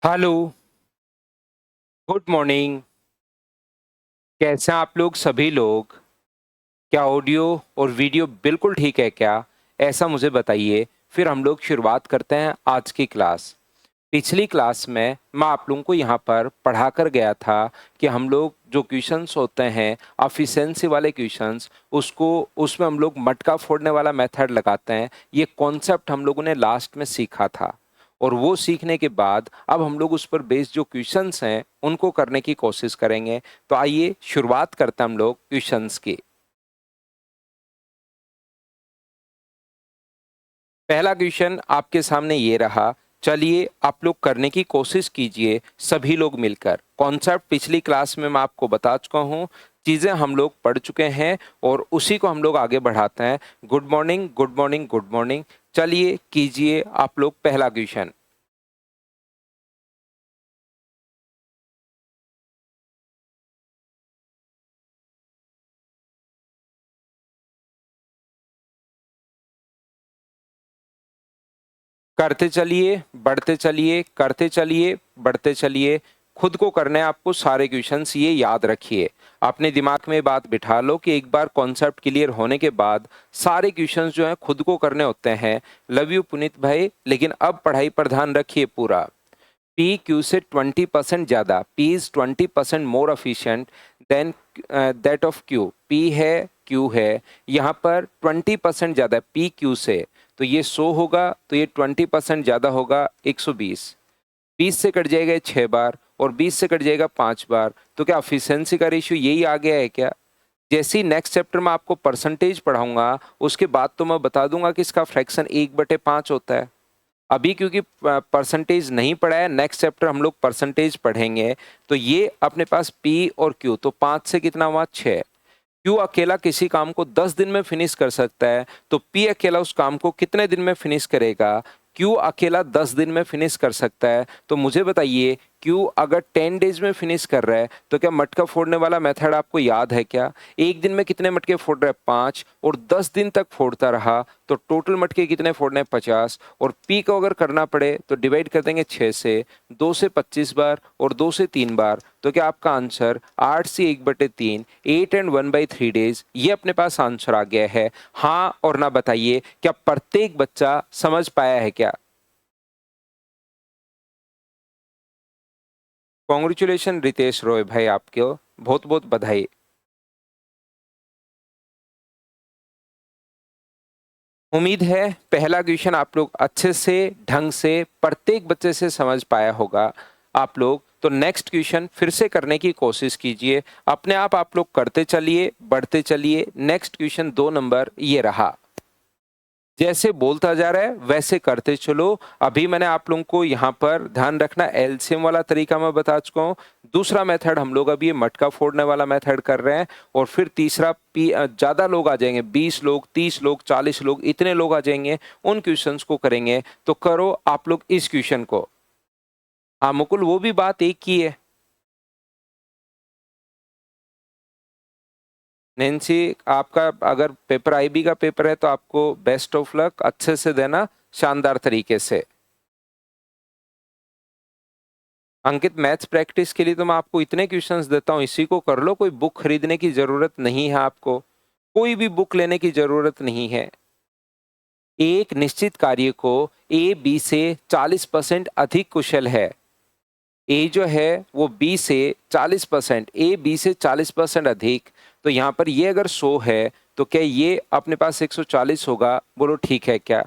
Hello, good morning. कैसे हैं आप लोग सभी लोग? क्या ऑडियो और वीडियो बिल्कुल ठीक है क्या? ऐसा मुझे बताइए, फिर हम लोग शुरुआत करते हैं आज की क्लास। पिछली क्लास में मैं आप लोगों को यहाँ पर पढ़ाकर गया था कि हम लोग जो क्वेश्चंस होते हैं, एफिशिएंसी वाले क्वेश्चंस, उसको उसमें हम लोग मटका फोड़ने वाला मेथड लगाते हैं। ये कॉन्सेप्ट हम लोगों ने लास्ट में सीखा था। और वो सीखने के बाद अब हम लोग उस पर बेस्ड जो क्वेश्चंस हैं उनको करने की कोशिश करेंगे। तो आइए शुरुआत करते हैं हम लोग क्वेश्चंस की। पहला क्वेश्चन आपके सामने ये रहा। चलिए आप लोग करने की कोशिश कीजिए, सभी लोग मिलकर। कॉन्सेप्ट पिछली क्लास में मैं आपको बता चुका हूँ, चीज़ें हम लोग पढ़ चुके हैं और उसी को हम लोग आगे बढ़ाते हैं। Good morning, good morning, good morning. चलिए कीजिए आप लोग पहला क्वेश्चन। करते चलिए, बढ़ते चलिए, करते चलिए, बढ़ते चलिए। खुद को करना है आपको सारे क्वेश्चंस, ये याद रखिए। अपने दिमाग में बात बिठा लो कि एक बार कॉन्सेप्ट क्लियर होने के बाद सारे क्वेश्चंस जो हैं खुद को करने होते हैं। लव यू पुनीत भाई, लेकिन अब पढ़ाई पर ध्यान रखिए पूरा। पी क्यू से 20% ज़्यादा, P is 20% more efficient than that of Q. P है, क्यू है, यहाँ पर 20% ज़्यादा है पी क्यू से। तो ये 100 होगा, तो ये 20% ज़्यादा होगा 120। 20 से कट जाएगा 6 बार और 20 से कट जाएगा 5 बार। तो क्या एफिशिएंसी का रेशियो यही आ गया है क्या? जैसे ही नेक्स्ट चैप्टर में आपको परसेंटेज पढ़ाऊंगा, उसके बाद तो मैं बता दूंगा कि इसका फ्रैक्शन 1/5 होता है। अभी क्योंकि परसेंटेज नहीं पढ़ा है, नेक्स्ट चैप्टर हम लोग परसेंटेज पढ़ेंगे। तो ये अपने पास पी और क्यू, तो 5 से कितना हुआ 6। क्यू अकेला किसी काम को 10 दिन में फिनिश कर सकता है, तो पी अकेला उस काम को कितने दिन में फिनिश करेगा? क्यू अकेला 10 दिन में फिनिश कर सकता है। तो मुझे बताइए, क्यू अगर 10 डेज में फिनिश कर रहा है, तो क्या मटका फोड़ने वाला मेथड आपको याद है क्या? एक दिन में कितने मटके फोड़ रहा है? 5। और 10 दिन तक फोड़ता रहा तो टोटल मटके कितने फोड़ने हैं? 50। और पी को अगर करना पड़े तो डिवाइड कर देंगे 6 से, 2 से 25 बार और 2 से 3 बार। तो क्या आपका आंसर 8 से 1/3, 8 एंड 1/3 डेज, ये अपने पास आंसर आ गया है। हाँ और ना बताइए, क्या प्रत्येक बच्चा समझ पाया है क्या? कॉन्ग्रेचुलेशन रितेश रॉय भाई, आपको बहुत बहुत बधाई। उम्मीद है पहला क्वेश्चन आप लोग अच्छे से, ढंग से, प्रत्येक बच्चे से समझ पाया होगा आप लोग। तो नेक्स्ट क्वेश्चन फिर से करने की कोशिश कीजिए। अपने आप लोग करते चलिए, बढ़ते चलिए। नेक्स्ट क्वेश्चन 2 नंबर ये रहा। जैसे बोलता जा रहा है वैसे करते चलो। अभी मैंने आप लोगों को यहाँ पर ध्यान रखना, एलसीएम वाला तरीका मैं बता चुका हूँ। दूसरा मेथड हम लोग अभी ये मटका फोड़ने वाला मेथड कर रहे हैं। और फिर तीसरा ज़्यादा लोग आ जाएंगे, 20 लोग, 30 लोग, 40 लोग, इतने लोग आ जाएंगे, उन क्वेश्चंस को करेंगे। तो करो आप लोग इस क्वेश्चन को। हाँ मुकुल, वो भी बात एक ही है। नैन्सी, आपका अगर पेपर आईबी का पेपर है तो आपको बेस्ट ऑफ लक, अच्छे से देना, शानदार तरीके से। अंकित, मैथ्स प्रैक्टिस के लिए तो मैं आपको इतने क्वेश्चंस देता हूँ, इसी को कर लो। कोई बुक खरीदने की जरूरत नहीं है आपको, कोई भी बुक लेने की जरूरत नहीं है। एक निश्चित कार्य को ए बी से 40% अधिक कुशल है। ए जो है वो बी से 40%, ए बी से 40% अधिक। तो यहाँ पर ये अगर 100 है, तो क्या ये अपने पास 140 होगा? बोलो ठीक है क्या?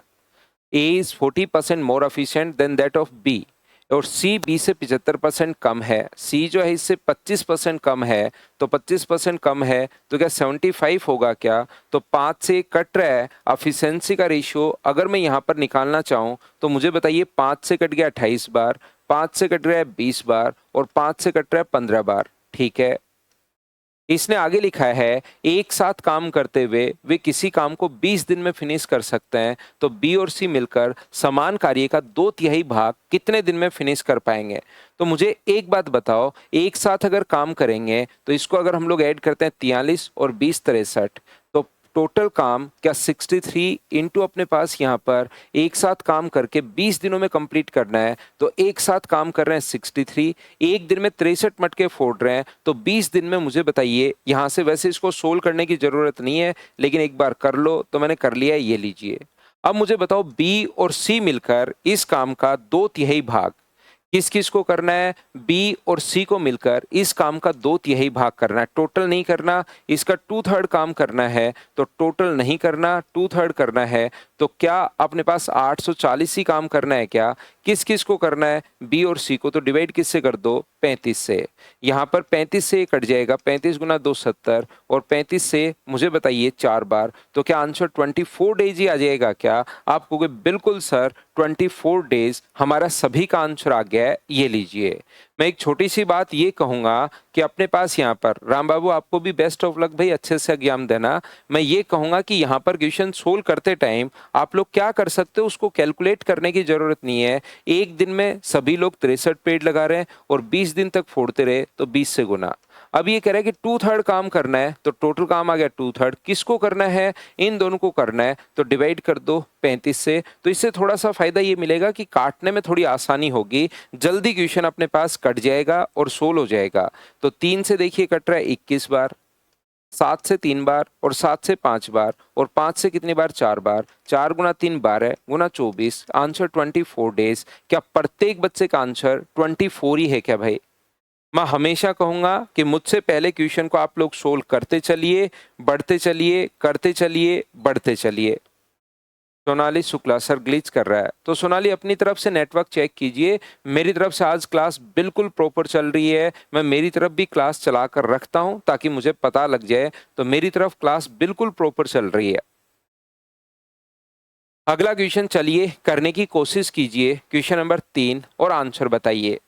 A is 40% more efficient than that of B. और सी बी से 75% कम है। सी जो है इससे 25% कम है। तो 25% कम है तो क्या 75 होगा क्या? तो 5 से कट रहा है। एफिशिएंसी का रेशियो अगर मैं यहाँ पर निकालना चाहूँ तो मुझे बताइए, 5 से कट गया 28 बार, 5 से कट रहा है 20 बार और 5 से कट रहा है 15 बार। ठीक है। इसने आगे लिखा है, एक साथ काम करते हुए वे किसी काम को 20 दिन में फिनिश कर सकते हैं। तो बी और सी मिलकर समान कार्य का 2/3 भाग कितने दिन में फिनिश कर पाएंगे? तो मुझे एक बात बताओ, एक साथ अगर काम करेंगे तो इसको अगर हम लोग ऐड करते हैं 43 और 20 63, तो टोटल काम क्या 63 इंटू अपने पास यहाँ पर एक साथ काम करके 20 दिनों में कंप्लीट करना है, तो एक साथ काम कर रहे हैं 63, एक दिन में 63 मटके फोड़ रहे हैं, तो 20 दिन में मुझे बताइए, यहाँ से वैसे इसको सोल्व करने की जरूरत नहीं है लेकिन एक बार कर लो, तो मैंने कर लिया है, ये लीजिए। अब मुझे बताओ बी और सी मिलकर इस काम का 2/3 भाग किस किस को करना है, बी और सी को मिलकर इस काम का 2/3 भाग करना है, टोटल नहीं करना। इसका 2/3 काम करना है तो टोटल नहीं करना, 2/3 करना है। तो क्या अपने पास 840 ही काम करना है क्या? किस किस को करना है, बी और सी को, तो डिवाइड किससे कर दो, 35 से। यहाँ पर 35 से कट जाएगा, 35 गुना 2 70, और 35 से मुझे बताइए 4 बार, तो क्या आंसर 24 डेज ही आ जाएगा क्या? आप कहोगे बिल्कुल सर 24 डेज हमारा सभी का आंसर आ गया है, ये लीजिए। मैं एक छोटी सी बात ये कहूंगा कि अपने पास यहाँ पर राम बाबू, आपको भी बेस्ट ऑफ लक भाई, अच्छे से एग्जाम देना। मैं ये कहूंगा कि यहाँ पर क्वेश्चन सोल्व करते टाइम आप लोग क्या कर सकते हो, उसको कैलकुलेट करने की जरूरत नहीं है। एक दिन में सभी लोग 63 पेड़ लगा रहे हैं और 20 दिन तक फोड़ते रहे तो 20 से गुना। अब ये कह रहा है कि 2/3 काम करना है, तो टोटल काम आ गया 2/3। किसको करना है, इन दोनों को करना है, तो डिवाइड कर दो 35 से। तो इससे थोड़ा सा फायदा ये मिलेगा कि काटने में थोड़ी आसानी होगी, जल्दी क्वेश्चन अपने पास कट जाएगा और सोल्व हो जाएगा। तो 3 से देखिए कट रहा है 21 बार, 7 से 3 बार, और 7 से 5 बार, और 5 से कितनी बार, 4 बार। 4 गुना 3 12 गुना 24, आंसर 24 डेज। क्या प्रत्येक बच्चे का आंसर 24 ही है क्या भाई? मैं हमेशा कहूंगा कि मुझसे पहले क्वेश्चन को आप लोग सोल्व करते चलिए, बढ़ते चलिए, करते चलिए, बढ़ते चलिए। सोनाली शुक्ला सर ग्लिच कर रहा है, तो सोनाली अपनी तरफ से नेटवर्क चेक कीजिए। मेरी तरफ से आज क्लास बिल्कुल प्रॉपर चल रही है, मैं मेरी तरफ भी क्लास चला कर रखता हूं ताकि मुझे पता लग जाए, तो मेरी तरफ क्लास बिल्कुल प्रॉपर चल रही है। अगला क्वेश्चन चलिए करने की कोशिश कीजिए, क्वेश्चन नंबर 3, और आंसर बताइए।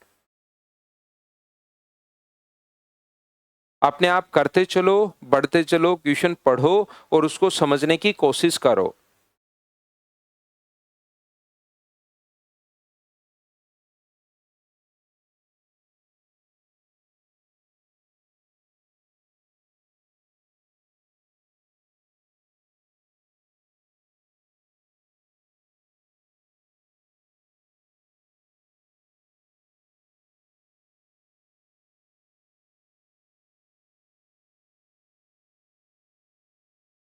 अपने आप करते चलो, बढ़ते चलो, क्वेश्चन पढ़ो और उसको समझने की कोशिश करो।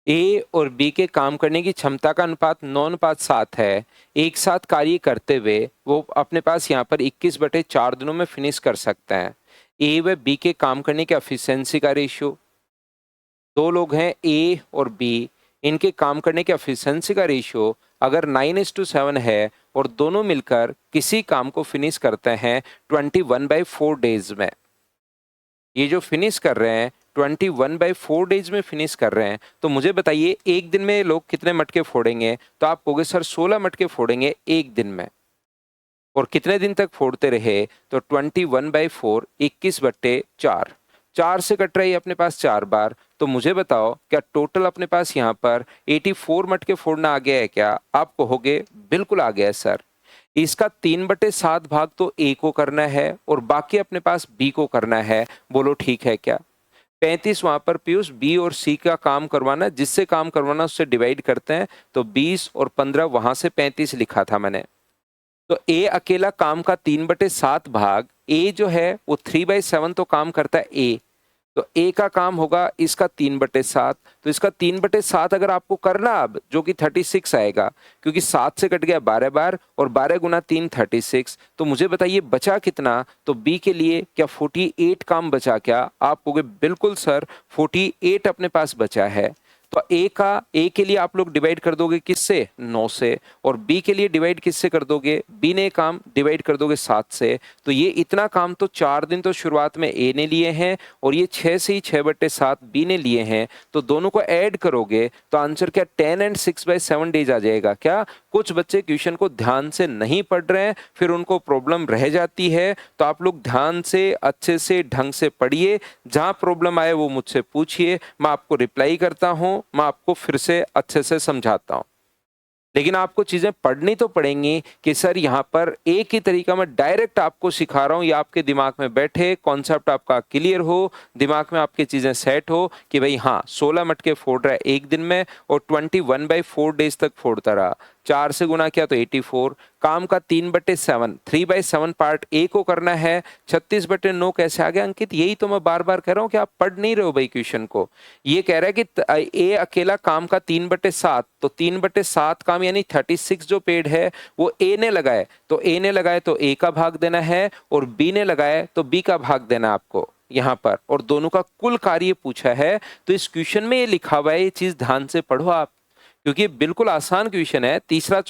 ए और बी के काम करने की क्षमता का अनुपात 9:7 है। एक साथ कार्य करते हुए वो अपने पास यहाँ पर 21/4 दिनों में फिनिश कर सकते हैं। ए व बी के काम करने की एफिशिएंसी का रेशियो, दो लोग हैं ए और बी, इनके काम करने के एफिशिएंसी का रेशियो अगर 9:7 है और दोनों मिलकर किसी काम को फिनिश करते हैं 21/4 डेज में, ये जो फिनिश कर रहे हैं 21/4 डेज में फिनिश कर रहे हैं, तो मुझे बताइए एक दिन में ये लोग कितने मटके फोड़ेंगे? तो आप कहोगे सर 16 मटके फोड़ेंगे एक दिन में। और कितने दिन तक फोड़ते रहे? तो 21/4 21/4, 4 से कट रही है अपने पास 4 बार। तो मुझे बताओ क्या टोटल अपने पास यहाँ पर 84 मटके फोड़ना आ गया है क्या? आप कहोगे बिल्कुल आ गया है सर। इसका 3/7 भाग तो ए को करना है और बाकी अपने पास बी को करना है। बोलो ठीक है क्या? 35 वहां पर पीयूष बी और सी का काम करवाना, जिससे काम करवाना उससे डिवाइड करते हैं, तो 20 और 15 वहां से 35 लिखा था मैंने। तो ए अकेला काम का 3/7 भाग, ए जो है वो 3/7 तो काम करता है ए, तो ए का काम होगा इसका 3/7। तो इसका 3/7 अगर आपको करना अब, जो कि 36 आएगा, क्योंकि 7 से कट गया 12 बार, और 12 गुना 3 36। तो मुझे बताइए बचा कितना? तो बी के लिए क्या 48 काम बचा क्या? आप कहोगे बिल्कुल सर 48 अपने पास बचा है। तो ए के लिए आप लोग डिवाइड कर दोगे किससे? 9 से। और बी के लिए डिवाइड किससे कर दोगे? बी ने काम डिवाइड कर दोगे 7 से। तो ये इतना काम तो 4 दिन तो शुरुआत में ए ने लिए हैं, और ये 6 से ही 6/7 बी ने लिए हैं। तो दोनों को ऐड करोगे तो आंसर क्या 10 एंड 6/7 डेज आ जाएगा क्या? कुछ बच्चे क्वेश्चन को ध्यान से नहीं पढ़ रहे हैं, फिर उनको प्रॉब्लम रह जाती है। तो आप लोग ध्यान से अच्छे से ढंग से पढ़िए, जहां प्रॉब्लम आए वो मुझसे पूछिए, मैं आपको रिप्लाई करता हूं, मैं आपको फिर से अच्छे से समझाता हूं। लेकिन आपको चीज़ें पढ़नी तो पड़ेंगी कि सर यहाँ पर एक ही तरीका मैं डायरेक्ट आपको सिखा रहा हूँ, ये आपके दिमाग में बैठे, कॉन्सेप्ट आपका क्लियर हो, दिमाग में आपकी चीज़ें सेट हो कि भाई हाँ 16 मटके फोड़ रहा है एक दिन में और 21/4 डेज तक फोड़ता रहा, 4 से गुना किया तो 84, काम का 3/7 3/7 पार्ट ए को करना है, 36/9 कैसे आ गया अंकित? यही तो मैं बार बार कह रहा हूँ कि आप पढ़ नहीं रहे हो भाई क्वेश्चन को। ये कह रहा है कि ए अकेला काम का 3/7, तो 3/7 काम यानी 36 जो पेड़ है वो ए ने लगाए, तो ए ने लगाए तो ए का भाग देना है और बी ने लगाए तो बी का भाग देना है आपको यहाँ पर, और दोनों का कुल कार्य पूछा है। तो इस क्वेश्चन में ये लिखा हुआ है, ये चीज ध्यान से पढ़ो आप, क्योंकि बिल्कुल आसान क्वेश्चन है। तीसरी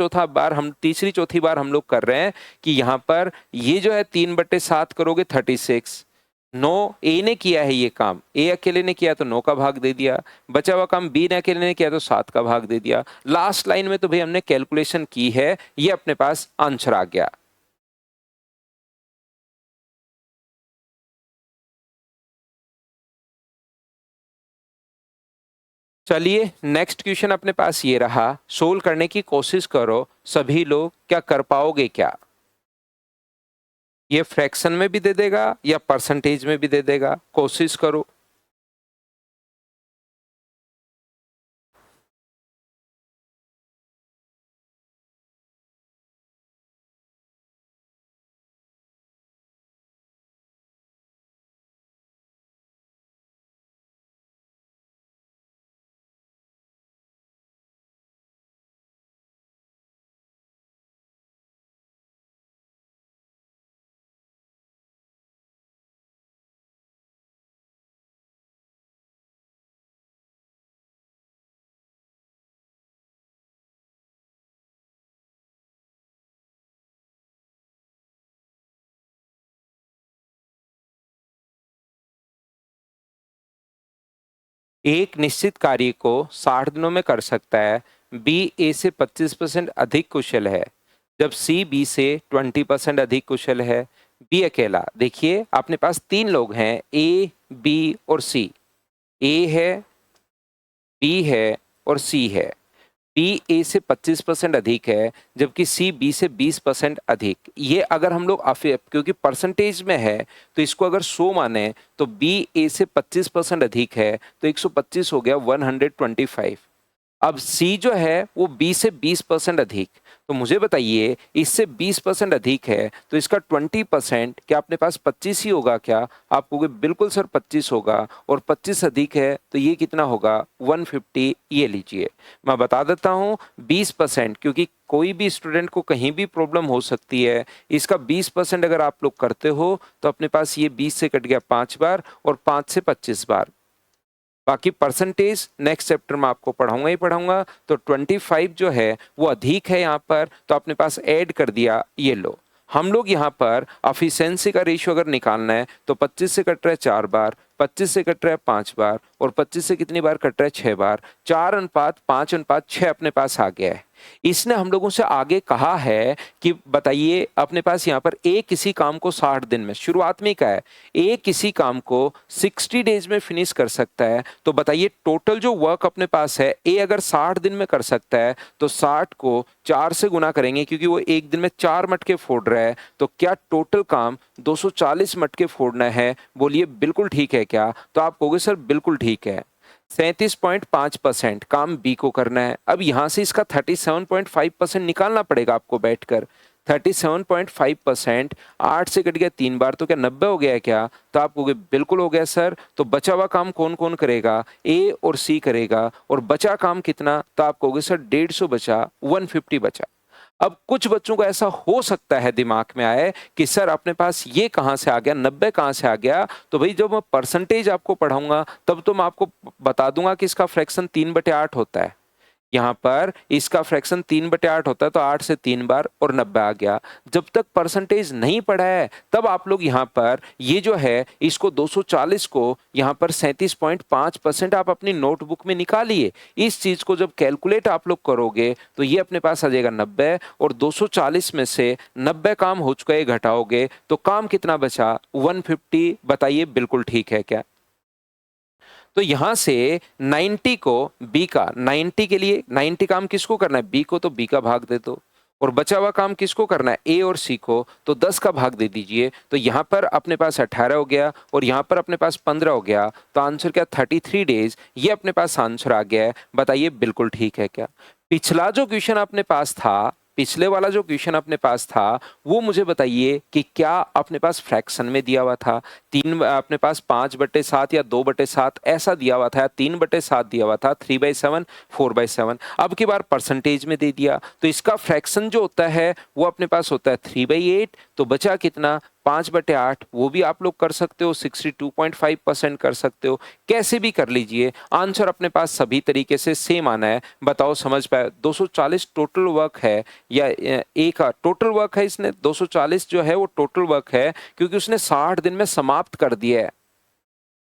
चौथी बार हम लोग कर रहे हैं कि यहाँ पर ये जो है 3/7 करोगे 36, 9 ए ने किया है ये काम, ए अकेले ने किया तो 9 का भाग दे दिया, बचा हुआ काम बी ने अकेले ने किया तो 7 का भाग दे दिया। लास्ट लाइन में तो भाई हमने कैलकुलेशन की है, ये अपने पास आंसर आ गया। चलिए नेक्स्ट क्वेश्चन अपने पास ये रहा, सोल्व करने की कोशिश करो सभी लोग, क्या कर पाओगे क्या? ये फ्रैक्शन में भी दे देगा या परसेंटेज में भी दे देगा, कोशिश करो। एक निश्चित कार्य को 60 दिनों में कर सकता है, बी ए से 25% अधिक कुशल है, जब सी बी से 20% अधिक कुशल है। बी अकेला, देखिए अपने पास तीन लोग हैं, ए बी और सी। ए है, बी है और सी है। बी ए से 25% अधिक है जबकि सी बी से 20% अधिक। ये अगर हम लोग क्योंकि परसेंटेज में है तो इसको अगर 100 माने तो बी ए से 25% अधिक है तो 125 हो गया 125। अब सी जो है वो बी से 20% अधिक, तो मुझे बताइए इससे 20% अधिक है तो इसका 20% क्या अपने पास 25 ही होगा क्या? आप कहोगे बिल्कुल सर 25 होगा, और 25 अधिक है तो ये कितना होगा 150। ये लीजिए मैं बता देता हूँ 20%, क्योंकि कोई भी स्टूडेंट को कहीं भी प्रॉब्लम हो सकती है। इसका 20% अगर आप लोग करते हो तो अपने पास ये 20 से कट गया 5 बार और 5 से 25 बार। बाकी परसेंटेज नेक्स्ट चैप्टर में आपको पढ़ाऊंगा ही पढ़ाऊंगा। तो 25 जो है वो अधिक है यहाँ पर, तो अपने पास ऐड कर दिया। ये लो, हम लोग यहाँ पर एफिशिएंसी का रेशियो अगर निकालना है तो 25 से कट रहा है 4 बार, 25 से कट रहा है 5 बार, और 25 से कितनी बार कट रहा है 6 बार। 4:5:5 अपने पास आ गया है। इसने हम लोगों से आगे कहा है कि बताइए अपने पास यहाँ पर ए किसी काम को 60 दिन में, शुरुआत में क्या है, ए किसी काम को 60 डेज में फिनिश कर सकता है। तो बताइए टोटल जो वर्क अपने पास है, ए अगर 60 दिन में कर सकता है तो 60 को 4 से गुना करेंगे, क्योंकि वो एक दिन में 4 मटके फोड़ रहा है, तो क्या टोटल काम 240 मटके फोड़ना है? बोलिए बिल्कुल ठीक है क्या? तो आप कहोगे सर बिल्कुल ठीक है। 37.5% काम बी को करना है। अब यहां से इसका 37.5% निकालना पड़ेगा आपको बैठकर। 37.5%, 8 से कट गया 3 बार, तो क्या 90 हो गया है क्या? तो आप कहोगे बिल्कुल हो गया सर। तो बचा हुआ काम कौन कौन करेगा? ए और सी करेगा। और बचा काम कितना? तो आप कहोगे सर 150 बचा, 150 बचा। अब कुछ बच्चों को ऐसा हो सकता है दिमाग में आए कि सर अपने पास ये कहां से आ गया, 90 कहां से आ गया? तो भाई जब मैं परसेंटेज आपको पढ़ाऊंगा तब तो मैं आपको बता दूंगा कि इसका फ्रैक्शन 3/8 होता है। यहाँ पर इसका फ्रैक्शन 3/8 होता है, तो 8 से 3 बार और 90 आ गया। जब तक परसेंटेज नहीं पढ़ा है तब आप लोग यहाँ पर ये जो है इसको 240 को यहाँ पर 37.5% आप अपनी नोटबुक में निकालिए। इस चीज को जब कैलकुलेट आप लोग करोगे तो ये अपने पास आ जाएगा 90, और 240 में से 90 काम हो चुका है घटाओगे तो काम कितना बचा? 150। बताइए बिल्कुल ठीक है क्या? तो यहां से 90 को बी का 90 के लिए 90 काम किसको करना है, बी को, तो बी का भाग दे दो। और बचा हुआ काम किसको करना है, ए और सी को, तो 10 का भाग दे दीजिए। तो यहाँ पर अपने पास 18 हो गया और यहाँ पर अपने पास 15 हो गया। तो आंसर क्या, 33 डेज, ये अपने पास आंसर आ गया है। बताइए बिल्कुल ठीक है क्या। पिछला जो क्वेश्चन अपने पास था, पिछले वाला जो क्वेश्चन अपने पास था, वो मुझे बताइए कि क्या अपने पास फ्रैक्शन में दिया हुआ था, तीन अपने पास 5/7 या 2/7 ऐसा दिया हुआ था, या 3/7 दिया हुआ था, 3/7, 4/7। अब की बार परसेंटेज में दे दिया, तो इसका फ्रैक्शन जो होता है वो अपने पास होता है 3/8। तो बचा कितना, 5/8। वो भी आप लोग कर सकते हो, 62.5% कर सकते हो, कैसे भी कर लीजिए। आंसर अपने पास सभी तरीके से सेम आना है। बताओ समझ पाए, 240 टोटल वर्क है या एक टोटल वर्क है, इसने 240 जो है वो टोटल वर्क है, क्योंकि उसने 60 दिन में समाप्त कर दिया है।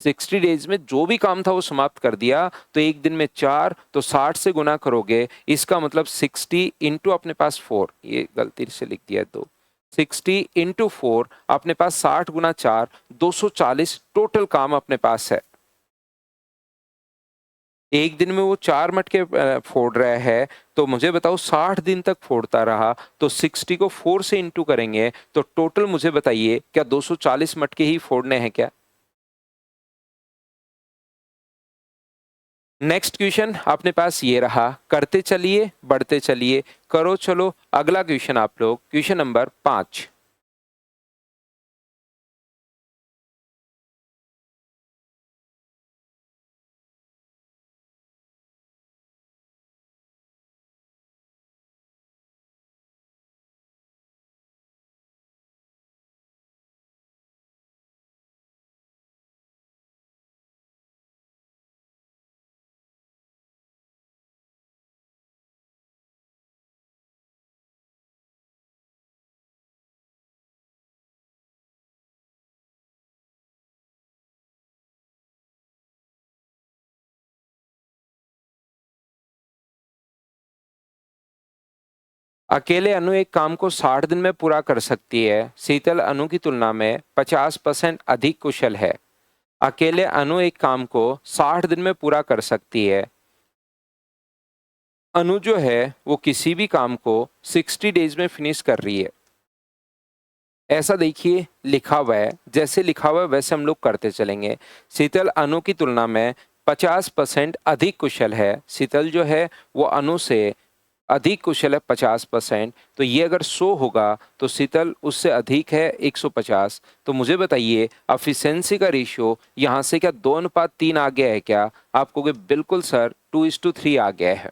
60 डेज में जो भी काम था वो समाप्त कर दिया। तो एक दिन में 4, तो 60 से गुना करोगे, इसका मतलब 60 इंटू अपने पास 4, ये गलती से लिख दिया है 2, 60 इंटू 4 अपने पास 60 गुना 4, 240 टोटल काम अपने पास है। एक दिन में वो 4 मटके फोड़ रहा है, तो मुझे बताओ 60 दिन तक फोड़ता रहा, तो 60 को 4 से इंटू करेंगे तो टोटल मुझे बताइए क्या 240 मटके ही फोड़ने हैं क्या। नेक्स्ट क्वेश्चन अपने पास ये रहा, करते चलिए बढ़ते चलिए, करो चलो अगला क्वेश्चन आप लोग, क्वेश्चन नंबर 5। अकेले अनु एक काम को 60 दिन में पूरा कर सकती है, शीतल अनु की तुलना में 50% अधिक कुशल है। अकेले अनु एक काम को 60 दिन में पूरा कर सकती है, अनु जो है वो किसी भी काम को 60 डेज में फिनिश कर रही है। ऐसा देखिए लिखा हुआ है, जैसे लिखा हुआ है वैसे हम लोग करते चलेंगे। शीतल अनु की तुलना में 50% अधिक कुशल है, शीतल जो है वो अनु से अधिक कुशल है 50%। तो ये अगर 100 होगा तो शीतल उससे अधिक है 150। तो मुझे बताइए एफिशिएंसी का रेशियो यहाँ से क्या 2:3 आ गया है क्या। आप कहोगे बिल्कुल सर 2:3 आ गया है।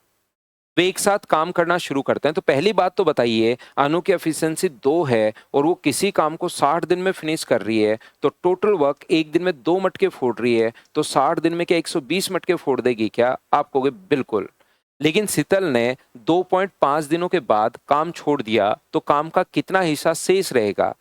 वे एक साथ काम करना शुरू करते हैं। तो पहली बात तो बताइए, अनु की एफिशिएंसी 2 है और वो किसी काम को 60 दिन में फिनिश कर रही है, तो टोटल वर्क एक दिन में 2 मटके फोड़ रही है, तो 60 दिन में क्या 120 मटके फोड़ देगी क्या। आप कहोगे बिल्कुल। लेकिन शीतल ने 2.5 दिनों के बाद काम छोड़ दिया, तो काम का कितना हिस्सा शेष रहेगा।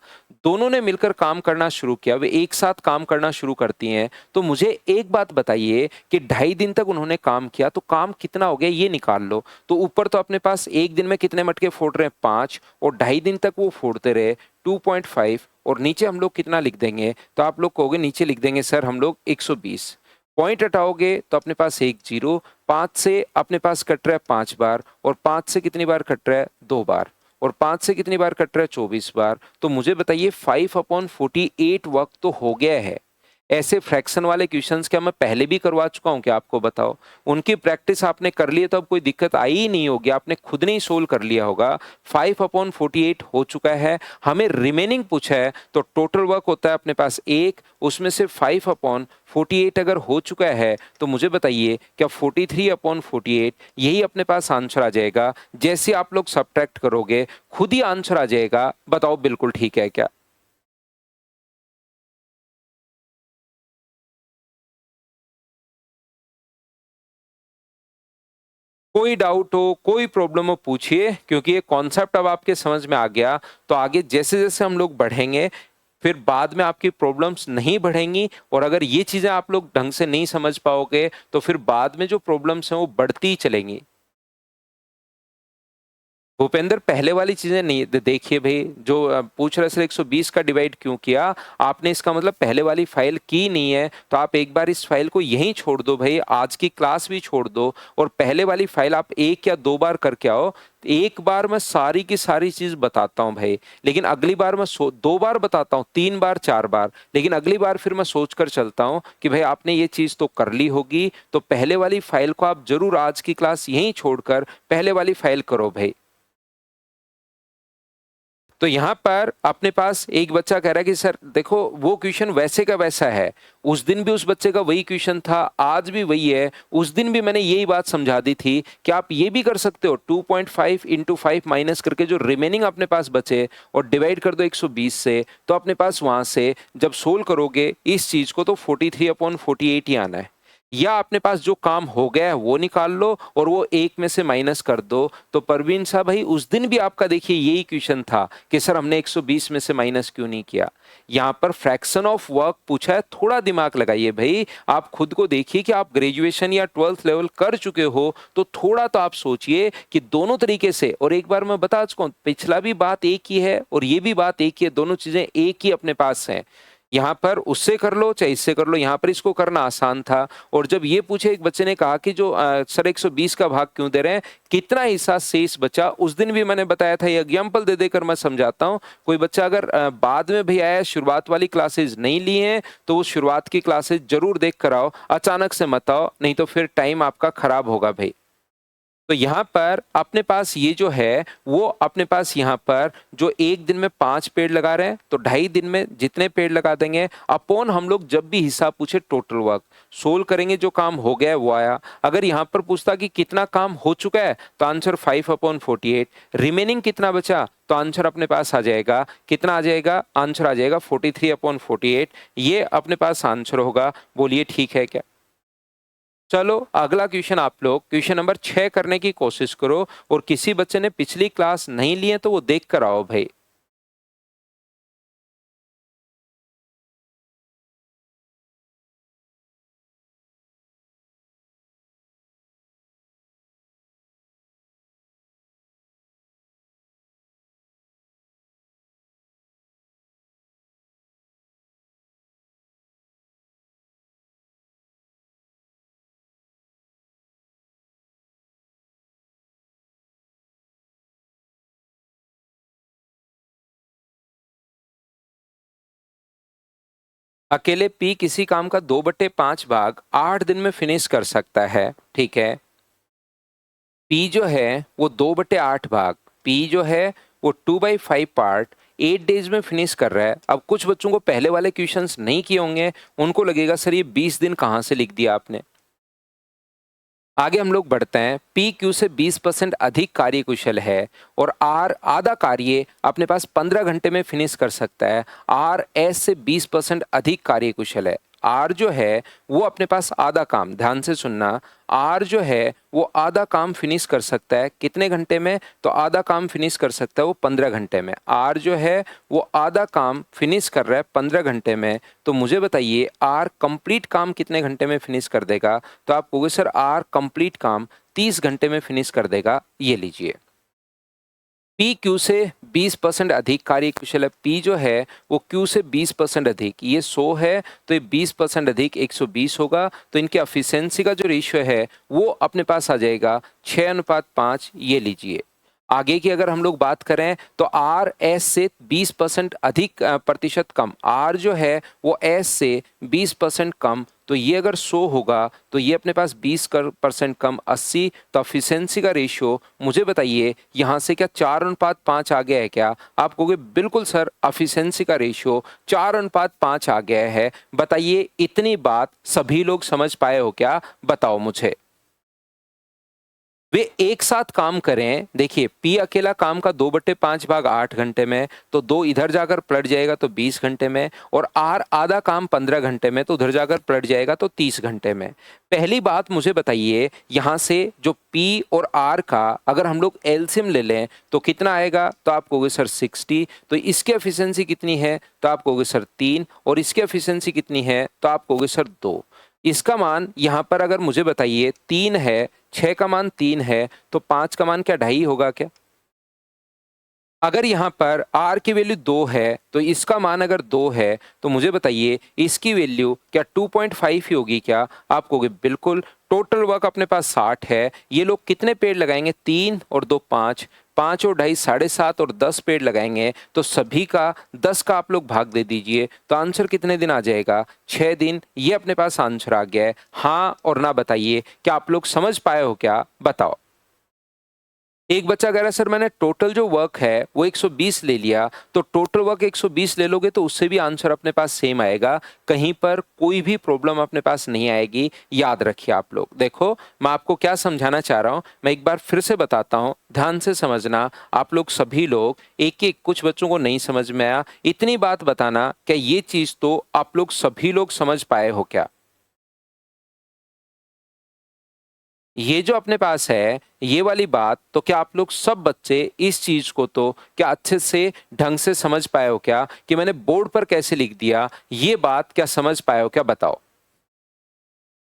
दोनों ने मिलकर काम करना शुरू किया, वे एक साथ काम करना शुरू करती हैं। तो मुझे एक बात बताइए कि 2.5 दिन तक उन्होंने काम किया, तो काम कितना हो गया ये निकाल लो। तो ऊपर तो अपने पास एक दिन में कितने मटके फोड़ रहे हैं 5, और 2.5 दिन तक वो फोड़ते रहे 2.5, और नीचे हम लोग कितना लिख देंगे, तो आप लोग कहोगे नीचे लिख देंगे सर हम लोग 120। पॉइंट हटाओगे तो अपने पास एक जीरो, 5 से अपने पास कट रहा है 5 बार, और 5 से कितनी बार कट रहा है 2 बार, और 5 से कितनी बार कट रहा है 24 बार। तो मुझे बताइए 5/48 वक्त तो हो गया है। ऐसे फ्रैक्शन वाले क्वेश्चंस क्या मैं पहले भी करवा चुका हूं क्या, आपको बताओ। उनकी प्रैक्टिस आपने कर ली है तो अब कोई दिक्कत आई ही नहीं होगी, आपने खुद ने ही सोल्व कर लिया होगा। 5/48 हो चुका है, हमें रिमेनिंग पूछा है, तो टोटल वर्क होता है अपने पास 1, उसमें से 5/48 अगर हो चुका है तो मुझे बताइए क्या 43/48 यही अपने पास आंसर आ जाएगा। जैसे आप लोग सब्ट्रैक्ट करोगे खुद ही आंसर आ जाएगा। बताओ बिल्कुल ठीक है क्या। कोई डाउट हो, कोई प्रॉब्लम हो पूछिए, क्योंकि ये कॉन्सेप्ट अब आपके समझ में आ गया। तो आगे जैसे जैसे हम लोग बढ़ेंगे फिर बाद में आपकी प्रॉब्लम्स नहीं बढ़ेंगी, और अगर ये चीजें आप लोग ढंग से नहीं समझ पाओगे तो फिर बाद में जो प्रॉब्लम्स हैं वो बढ़ती ही चलेंगी। भूपेंद्र पहले वाली चीजें नहीं देखिए भाई, जो पूछ रहे सर 120 का डिवाइड क्यों किया आपने, इसका मतलब पहले वाली फाइल की नहीं है, तो आप एक बार इस फाइल को यहीं छोड़ दो भाई, आज की क्लास भी छोड़ दो और पहले वाली फाइल आप एक या दो बार करके आओ। एक बार मैं सारी की सारी चीज बताता हूं भाई, लेकिन अगली बार मैं दो बार बताता हूं, तीन बार चार बार, लेकिन अगली बार फिर मैं सोच कर चलता हूं कि भाई आपने ये चीज तो कर ली होगी, तो पहले वाली फाइल को आप जरूर आज की क्लास यहीं छोड़कर पहले वाली फाइल करो भाई। तो यहां पर अपने पास एक बच्चा कह रहा है कि सर देखो वो क्वेश्चन वैसे का वैसा है, उस दिन भी उस बच्चे का वही क्वेश्चन था, आज भी वही है, उस दिन भी मैंने यही बात समझा दी थी कि आप ये भी कर सकते हो 2.5 इंटू 5 माइनस करके जो रिमेनिंग अपने पास बचे और डिवाइड कर दो 120 से, तो अपने पास वहां से जब सोल्व करोगे इस चीज को तो 43/48 ही आना है, या अपने पास जो काम हो गया है वो निकाल लो और वो एक में से माइनस कर दो। तो परवीन साहब भाई उस दिन भी आपका देखिए यही क्वेश्चन था कि सर हमने 120 में से माइनस क्यों नहीं किया। यहां पर फ्रैक्शन ऑफ वर्क पूछा है, थोड़ा दिमाग लगाइए भाई, आप खुद को देखिए कि आप ग्रेजुएशन या 12th लेवल कर चुके हो, तो थोड़ा तो आप सोचिए कि दोनों तरीके से, और एक बार मैं बता चुका हूं पिछला भी बात एक ही है और ये भी बात एक ही है, दोनों चीजें एक ही अपने पास हैं। यहाँ पर उससे कर लो चाहे इससे कर लो, यहाँ पर इसको करना आसान था। और जब ये पूछे एक बच्चे ने कहा कि जो सर 120 का भाग क्यों दे रहे हैं, कितना हिस्सा शेष बचा, उस दिन भी मैंने बताया था, ये एग्जाम्पल दे देकर मैं समझाता हूँ। कोई बच्चा अगर बाद में भी आया, शुरुआत वाली क्लासेस नहीं ली हैं, तो वो शुरुआत की क्लासेस जरूर देख कर आओ, अचानक से मत आओ, नहीं तो फिर टाइम आपका खराब होगा भाई। तो यहाँ पर अपने पास ये जो है वो अपने पास यहाँ पर जो एक दिन में 5 पेड़ लगा रहे हैं, तो 2.5 दिन में जितने पेड़ लगा देंगे अपॉन हम लोग जब भी हिसाब पूछे टोटल वर्क सोल्व करेंगे, जो काम हो गया है वो आया। अगर यहाँ पर पूछता कि कितना काम हो चुका है, तो आंसर 5/48, रिमेनिंग कितना बचा, तो आंसर अपने पास आ जाएगा, कितना आ जाएगा, आंसर आ जाएगा 43/48, ये अपने पास आंसर होगा। बोलिए ठीक है क्या। चलो अगला क्वेश्चन आप लोग क्वेश्चन नंबर 6 करने की कोशिश करो, और किसी बच्चे ने पिछली क्लास नहीं ली है तो वो देख कर आओ भाई। अकेले पी किसी काम का 2/5 भाग 8 दिन में फिनिश कर सकता है, ठीक है। पी जो है वो 2/8 भाग, पी जो है वो 2/5 पार्ट 8 डेज में फिनिश कर रहा है। अब कुछ बच्चों को पहले वाले क्वेश्चंस नहीं किए होंगे, उनको लगेगा सर ये 20 दिन कहाँ से लिख दिया आपने। आगे हम लोग बढ़ते हैं। पी क्यू से 20% अधिक कार्यकुशल है और आर आधा कार्य अपने पास 15 घंटे में फिनिश कर सकता है। आर एस से 20% अधिक कार्यकुशल है। आर जो है वो अपने पास आधा काम, ध्यान से सुनना, आर जो है वो आधा काम फिनिश कर सकता है कितने घंटे में, तो आधा काम फिनिश कर सकता है वो 15 घंटे में। आर जो है वो आधा काम फिनिश कर रहा है 15 घंटे में, तो मुझे बताइए आर कंप्लीट काम कितने घंटे में फिनिश कर देगा। तो आप कहोगे सर आर कंप्लीट काम 30 घंटे में फिनिश कर देगा। ये लीजिए, पी क्यू से 20% अधिक कार्यकुशल है। पी जो है वो क्यू से 20% अधिक, ये 100 है तो ये 20% अधिक 120 होगा, तो इनके एफिशिएंसी का जो रेशियो है वो अपने पास आ जाएगा 6:5। ये लीजिए। आगे की अगर हम लोग बात करें तो आर एस से 20% अधिक प्रतिशत कम, आर जो है वो एस से 20% कम, तो ये अगर 100 होगा तो ये अपने पास 20% कम 80, तो एफिशिएंसी का रेशियो मुझे बताइए यहाँ से क्या 4:5 आ गया है क्या। आप कहोगे बिल्कुल सर एफिशिएंसी का रेशियो 4:5 आ गया है। बताइए इतनी बात सभी लोग समझ पाए हो क्या, बताओ मुझे। वे एक साथ काम करें, देखिए पी अकेला काम का 2/5 भाग 8 घंटे में, तो 2 इधर जाकर पलट जाएगा तो 20 घंटे में, और आर आधा काम 15 घंटे में, तो उधर जाकर पलट जाएगा तो 30 घंटे में। पहली बात मुझे बताइए यहाँ से जो पी और आर का अगर हम लोग एलसीएम ले लें तो कितना आएगा, तो आप कहोगे सर 60, तो इसकी एफिशिएंसी कितनी है, तो आप कहोगे सर 3, और इसकी एफिशिएंसी कितनी है, तो आप कहोगे सर 2। इसका मान यहाँ पर अगर मुझे बताइए 3 है, 6 का मान 3 है, तो 5 का मान क्या 2.5 होगा क्या। अगर यहाँ पर r की वैल्यू 2 है तो इसका मान अगर 2 है तो मुझे बताइए इसकी वैल्यू क्या 2.5 ही होगी क्या? आप कहोगे बिल्कुल। टोटल वर्क अपने पास 60 है। ये लोग कितने पेड़ लगाएंगे? 3 और 2 5, 5 और ढाई 7.5 और 10 पेड़ लगाएंगे तो सभी का 10 का आप लोग भाग दे दीजिए तो आंसर कितने दिन आ जाएगा? 6 दिन। ये अपने पास आंसर आ गया है। हाँ और ना बताइए, क्या आप लोग समझ पाए हो क्या? बताओ। एक बच्चा कह रहा है सर मैंने टोटल जो वर्क है वो 120 ले लिया, तो टोटल वर्क 120 ले लोगे तो उससे भी आंसर अपने पास सेम आएगा। कहीं पर कोई भी प्रॉब्लम अपने पास नहीं आएगी, याद रखिए आप लोग। देखो मैं आपको क्या समझाना चाह रहा हूं, मैं एक बार फिर से बताता हूं, ध्यान से समझना। आप लोग सभी लोग एक एक, कुछ बच्चों को नहीं समझ में आया, इतनी बात बताना क्या ये चीज तो आप लोग सभी लोग समझ पाए हो क्या? ये जो अपने पास है ये वाली बात, तो क्या आप लोग सब बच्चे इस चीज को तो क्या अच्छे से ढंग से समझ पाए हो क्या कि मैंने बोर्ड पर कैसे लिख दिया? ये बात क्या समझ पाए हो क्या? बताओ।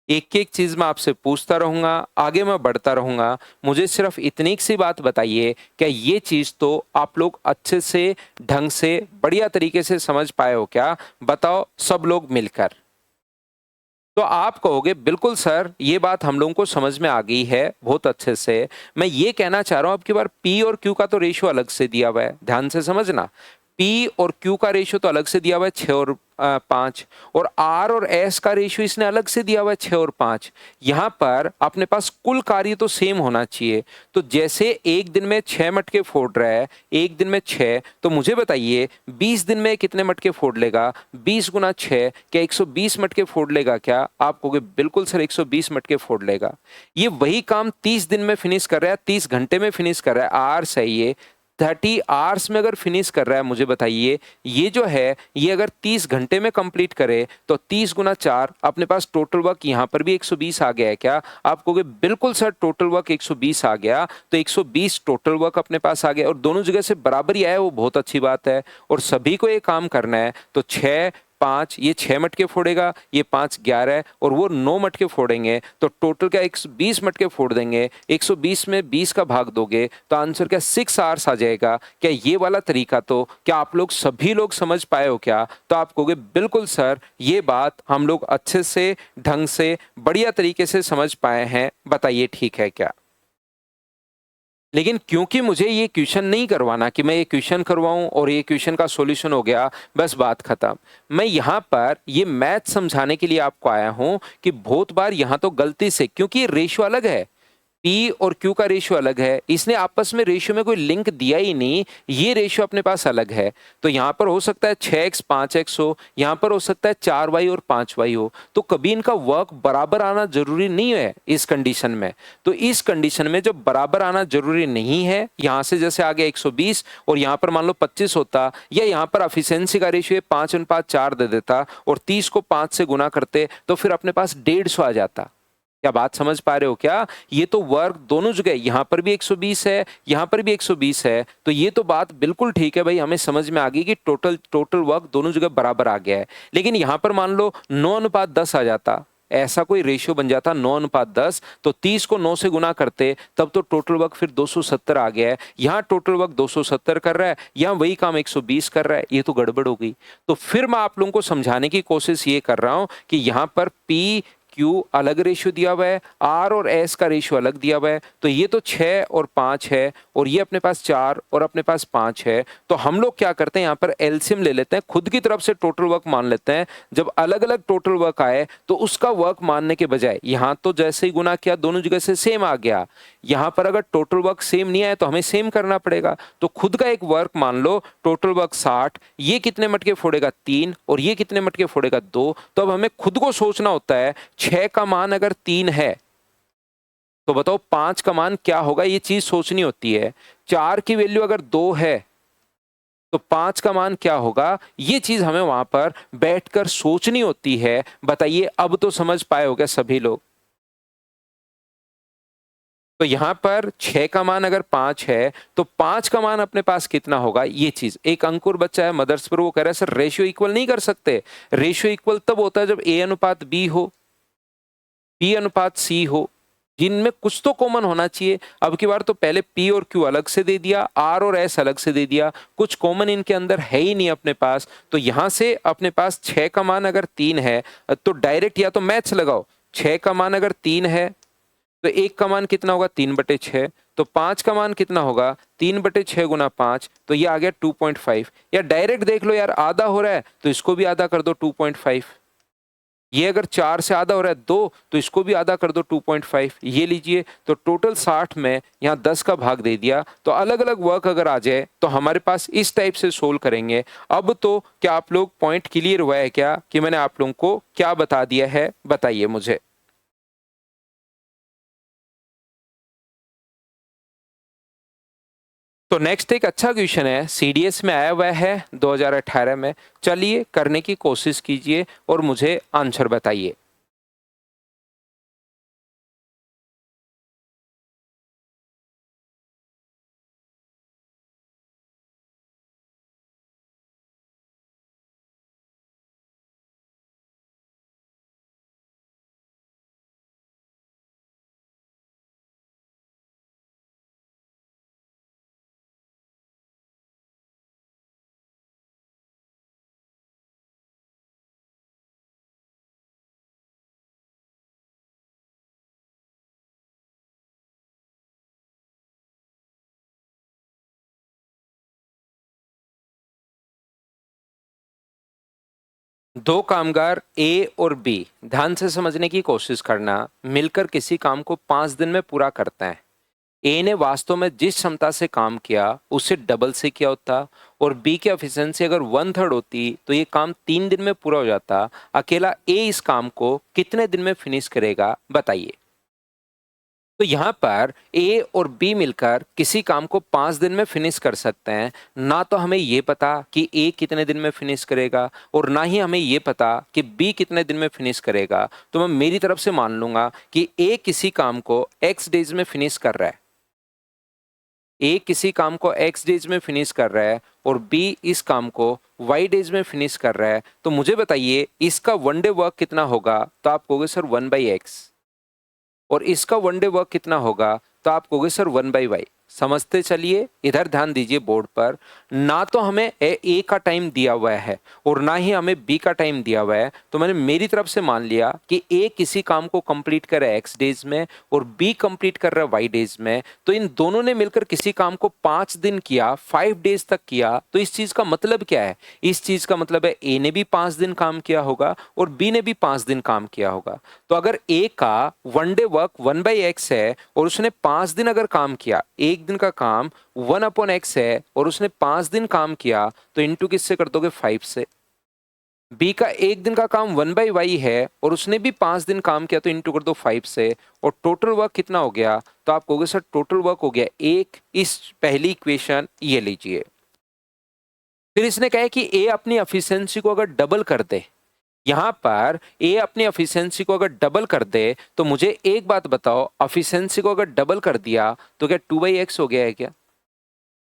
एक एक चीज मैं आपसे पूछता रहूंगा, आगे मैं बढ़ता रहूंगा। मुझे सिर्फ इतनी सी बात बताइए, क्या ये चीज तो आप लोग अच्छे से ढंग से बढ़िया तरीके से समझ पाए हो क्या? बताओ सब लोग मिलकर। तो आप कहोगे बिल्कुल सर ये बात हम लोगों को समझ में आ गई है बहुत अच्छे से। मैं ये कहना चाह रहा हूं, अब की बार पी और क्यू का तो रेशियो अलग से दिया हुआ है, ध्यान से समझना। पी और क्यू का रेशियो तो अलग से दिया हुआ है 6 और 5, और आर और एस का रेशियो इसने अलग से दिया हुआ है 6 और 5। यहाँ पर अपने पास कुल कार्य तो सेम होना चाहिए। तो जैसे एक दिन में 6 मटके फोड़ रहा है, एक दिन में 6, तो मुझे बताइए 20 दिन में कितने मटके फोड़ लेगा? 20 गुना 6, क्या 120 मटके फोड़ लेगा क्या? आप कहोगे बिल्कुल सर 120 मटके फोड़ लेगा। ये वही काम 30 दिन में फिनिश कर रहा है, 30 घंटे में फिनिश कर रहा है। आर्स है ये, 30 आवर्स में अगर फिनिश कर रहा है, मुझे बताइए ये जो है ये अगर 30 घंटे में कंप्लीट करे तो 30 गुना 4, अपने पास टोटल वर्क यहाँ पर भी 120 आ गया है क्या? आप कहोगे बिल्कुल सर टोटल वर्क 120 आ गया, तो 120 टोटल वर्क अपने पास आ गया और दोनों जगह से बराबर ही आया, वो बहुत अच्छी बात है। और सभी को ये काम करना है तो 6 5, ये 6 मटके फोड़ेगा, ये 5 11 और वो 9 मटके फोड़ेंगे, तो टोटल क्या 120 मटके फोड़ देंगे। 120 में 20 का भाग दोगे तो आंसर क्या 6 आवर्स आ जाएगा। क्या ये वाला तरीका तो क्या आप लोग सभी लोग समझ पाए हो क्या? तो आप कहोगे बिल्कुल सर ये बात हम लोग अच्छे से ढंग से बढ़िया तरीके से समझ पाए हैं, बताइए ठीक है क्या? लेकिन क्योंकि मुझे ये क्वेश्चन नहीं करवाना कि मैं ये क्वेश्चन करवाऊं और ये क्वेश्चन का सॉल्यूशन हो गया बस बात खत्म। मैं यहाँ पर ये मैथ समझाने के लिए आपको आया हूं कि बहुत बार यहाँ तो गलती से, क्योंकि ये रेशियो अलग है, पी और क्यू का रेशियो अलग है, इसने आपस में रेशियो में कोई लिंक दिया ही नहीं, ये रेशियो अपने पास अलग है। तो यहाँ पर हो सकता है 6x 5x हो, यहाँ पर हो सकता है 4y और 5y हो, तो कभी इनका वर्क बराबर आना जरूरी नहीं है इस कंडीशन में। तो इस कंडीशन में जब बराबर आना जरूरी नहीं है, यहाँ से जैसे आ गया 120 और यहाँ पर मान लो 25 होता, या यहाँ पर एफिशिएंसी का रेशियो 5:4 दे देता और 30 को 5 से गुना करते तो फिर अपने पास 150 आ जाता। क्या बात समझ पा रहे हो क्या? ये तो वर्क दोनों जगह, यहां पर भी 120 है, यहां पर भी 120 है, तो ये तो बात बिल्कुल ठीक है भाई, हमें समझ में आ गई कि टोटल टोटल वर्क दोनों जगह बराबर आ गया है। लेकिन यहां पर मान लो 9:10 आ जाता, ऐसा कोई रेशियो बन जाता 9:10, तो 30 को 9 से गुना करते तब तो टोटल वर्क फिर 270 आ गया है। यहाँ टोटल वर्क 270 कर रहा है, यहाँ वही काम 120 कर रहा है, ये तो गड़बड़ हो गई। तो फिर मैं आप लोगों को समझाने की कोशिश ये कर रहा हूं कि यहाँ पर पी क्यू अलग रेशियो दिया हुआ है, आर और एस का रेशियो अलग दिया हुआ है, तो ये तो 6 और 5 है और ये अपने पास 4 और अपने पास 5 है। तो हम लोग क्या करते हैं यहाँ पर एलसीएम ले लेते हैं, खुद की तरफ से टोटल वर्क मान लेते हैं। जब अलग अलग टोटल वर्क आए तो उसका वर्क मानने के बजाय यहाँ तो जैसे ही गुना किया दोनों जगह से सेम आ गया, यहाँ पर अगर टोटल वर्क सेम नहीं आया तो हमें सेम करना पड़ेगा। तो खुद का एक वर्क मान लो, टोटल वर्क 60, ये कितने मटके फोड़ेगा 3 और ये कितने मटके फोड़ेगा 2। तो अब हमें खुद को सोचना होता है 6 का मान अगर 3 है तो बताओ 5 का मान क्या होगा, ये चीज सोचनी होती है। 4 की वैल्यू अगर 2 है तो 5 का मान क्या होगा, ये चीज हमें वहां पर बैठकर सोचनी होती है। बताइए अब तो समझ पाए हो क्या सभी लोग? तो यहां पर 6 का मान अगर 5 है तो 5 का मान अपने पास कितना होगा, ये चीज। एक अंकुर बच्चा है मदर्स पर, वो कह रहा है सर रेशियो इक्वल नहीं कर सकते। रेशियो इक्वल तब होता है जब ए अनुपात बी हो, बी अनुपात सी हो, जिनमें कुछ तो कॉमन होना चाहिए। अब की बार तो पहले P और Q अलग से दे दिया, R और S अलग से दे दिया, कुछ कॉमन इनके अंदर है ही नहीं अपने पास। तो यहाँ से अपने पास 6 का मान अगर 3 है तो डायरेक्ट या तो मैथ्स लगाओ, 6 का मान अगर 3 है तो 1 का मान कितना होगा 3/6, तो 5 का मान कितना होगा 3/6 गुना 5, तो ये आ गया 2.5। या डायरेक्ट देख लो यार, आधा हो रहा है तो इसको भी आधा कर दो 2.5। ये अगर 4 से आधा हो रहा है 2, तो इसको भी आधा कर दो 2.5। ये लीजिए, तो टोटल 60 में यहाँ 10 का भाग दे दिया। तो अलग अलग वर्क अगर आ जाए तो हमारे पास इस टाइप से सोल्व करेंगे। अब तो क्या आप लोग पॉइंट क्लियर हुआ है क्या कि मैंने आप लोगों को क्या बता दिया है, बताइए मुझे। तो नेक्स्ट एक अच्छा क्वेश्चन है, सीडीएस में आया हुआ है 2018 में। चलिए करने की कोशिश कीजिए और मुझे आंसर बताइए। दो कामगार ए और बी, ध्यान से समझने की कोशिश करना, मिलकर किसी काम को 5 दिन में पूरा करते हैं। ए ने वास्तव में जिस क्षमता से काम किया उससे डबल से किया होता, और बी की एफिशिएंसी अगर 1/3 होती तो ये काम 3 दिन में पूरा हो जाता। अकेला ए इस काम को कितने दिन में फिनिश करेगा, बताइए। तो यहाँ पर ए और बी मिलकर किसी काम को 5 दिन में फिनिश कर सकते हैं। ना तो हमें ये पता कि ए कितने दिन में फिनिश करेगा और ना ही हमें ये पता कि बी कितने दिन में फिनिश करेगा। तो मैं मेरी तरफ से मान लूंगा कि ए किसी काम को एक्स डेज में फिनिश कर रहा है, ए किसी काम को एक्स डेज में फिनिश कर रहा है और बी इस काम को वाई डेज में फिनिश कर रहा है। तो मुझे बताइए इसका वन डे वर्क कितना होगा, तो आप कहोगे सर 1/x, और इसका वन डे वर्क कितना होगा, तो आप कहोगे सर 1/y। समझते चलिए, इधर ध्यान दीजिए बोर्ड पर। ना तो हमें ए का टाइम दिया हुआ है और ना ही हमें बी का टाइम दिया हुआ है। तो मैंने मेरी तरफ से मान लिया कि ए किसी काम को कंप्लीट कर रहा है एक्स डेज में और बी कंप्लीट कर रहा है वाई डेज में। तो इन दोनों ने मिलकर किसी काम को 5 दिन किया, 5 डेज तक किया। तो इस चीज का मतलब क्या है, इस चीज का मतलब है ए ने भी 5 दिन काम किया होगा और बी ने भी 5 दिन काम किया होगा। तो अगर ए का वन डे वर्क 1/x है और उसने 5 दिन अगर काम किया, एक दिन का काम 1/x है और उसने 5 दिन काम किया, तो इंटू किससे कर दोगे 5 से। बी का एक दिन का काम 1/y है और उसने भी 5 दिन काम किया, तो इंटू कर दो 5 से। और टोटल वर्क कितना हो गया, तो आप कहोगे सर टोटल वर्क हो गया एक। इस पहली इक्वेशन ये लीजिए। फिर इसने कहा है कि ए अपनी एफिशिएंसी को अगर डबल कर दे, यहां पर ए अपनी एफिशिएंसी को अगर डबल कर दे, तो मुझे एक बात बताओ, एफिशिएंसी को अगर डबल कर दिया तो क्या 2/x हो गया है क्या?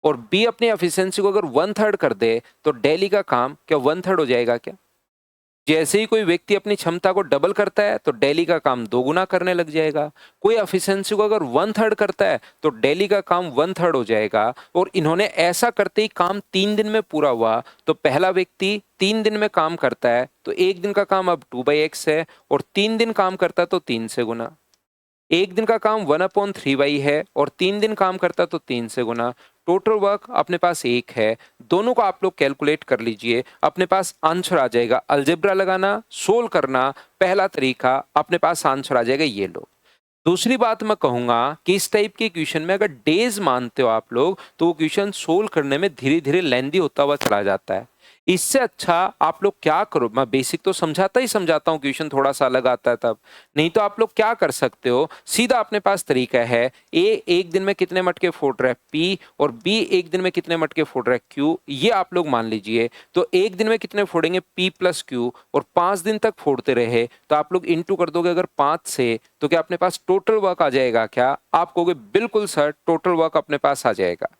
और बी अपनी एफिशिएंसी को अगर 1/3 कर दे तो डेली का काम क्या 1/3 हो जाएगा क्या? जैसे ही कोई व्यक्ति अपनी क्षमता को डबल करता है तो डेली का काम 2 गुना करने लग जाएगा। कोई एफिशिएंसी को अगर 1/3 करता है तो डेली का काम 1/3 हो जाएगा। और इन्होंने ऐसा करते ही काम 3 दिन में पूरा हुआ। तो पहला व्यक्ति 3 दिन में काम करता है तो एक दिन का काम अब 2/x है, और 3 दिन काम करता है तो 3 से गुना। एक दिन का काम 1/3y है और 3 दिन काम करता तो 3 से गुना। टोटल वर्क अपने पास एक है। दोनों को आप लोग कैलकुलेट कर लीजिए, अपने पास आंसर आ जाएगा। अलजेब्रा लगाना, सोल्व करना, पहला तरीका, अपने पास आंसर आ जाएगा। ये लो। दूसरी बात मैं कहूंगा कि इस टाइप के क्वेश्चन में अगर डेज मानते हो आप लोग, तो वो क्वेश्चन सोल्व करने में धीरे धीरे लेंदी होता हुआ चला जाता है। इससे अच्छा आप लोग क्या करो, मैं बेसिक तो समझाता ही समझाता हूँ, क्वेश्चन थोड़ा सा अलग आता है तब। नहीं तो आप लोग क्या कर सकते हो, सीधा अपने पास तरीका है। ए एक दिन में कितने मटके फोड़ रहा है पी, और बी एक दिन में कितने मटके फोड़ रहा है क्यू, ये आप लोग मान लीजिए। तो एक दिन में कितने फोड़ेंगे पी प्लस क्यू, और 5 दिन तक फोड़ते रहे, तो आप लोग इंटू कर दोगे अगर 5 से, तो क्या अपने पास टोटल वर्क आ जाएगा क्या? आप कहोगे बिल्कुल सर, टोटल वर्क अपने पास आ जाएगा।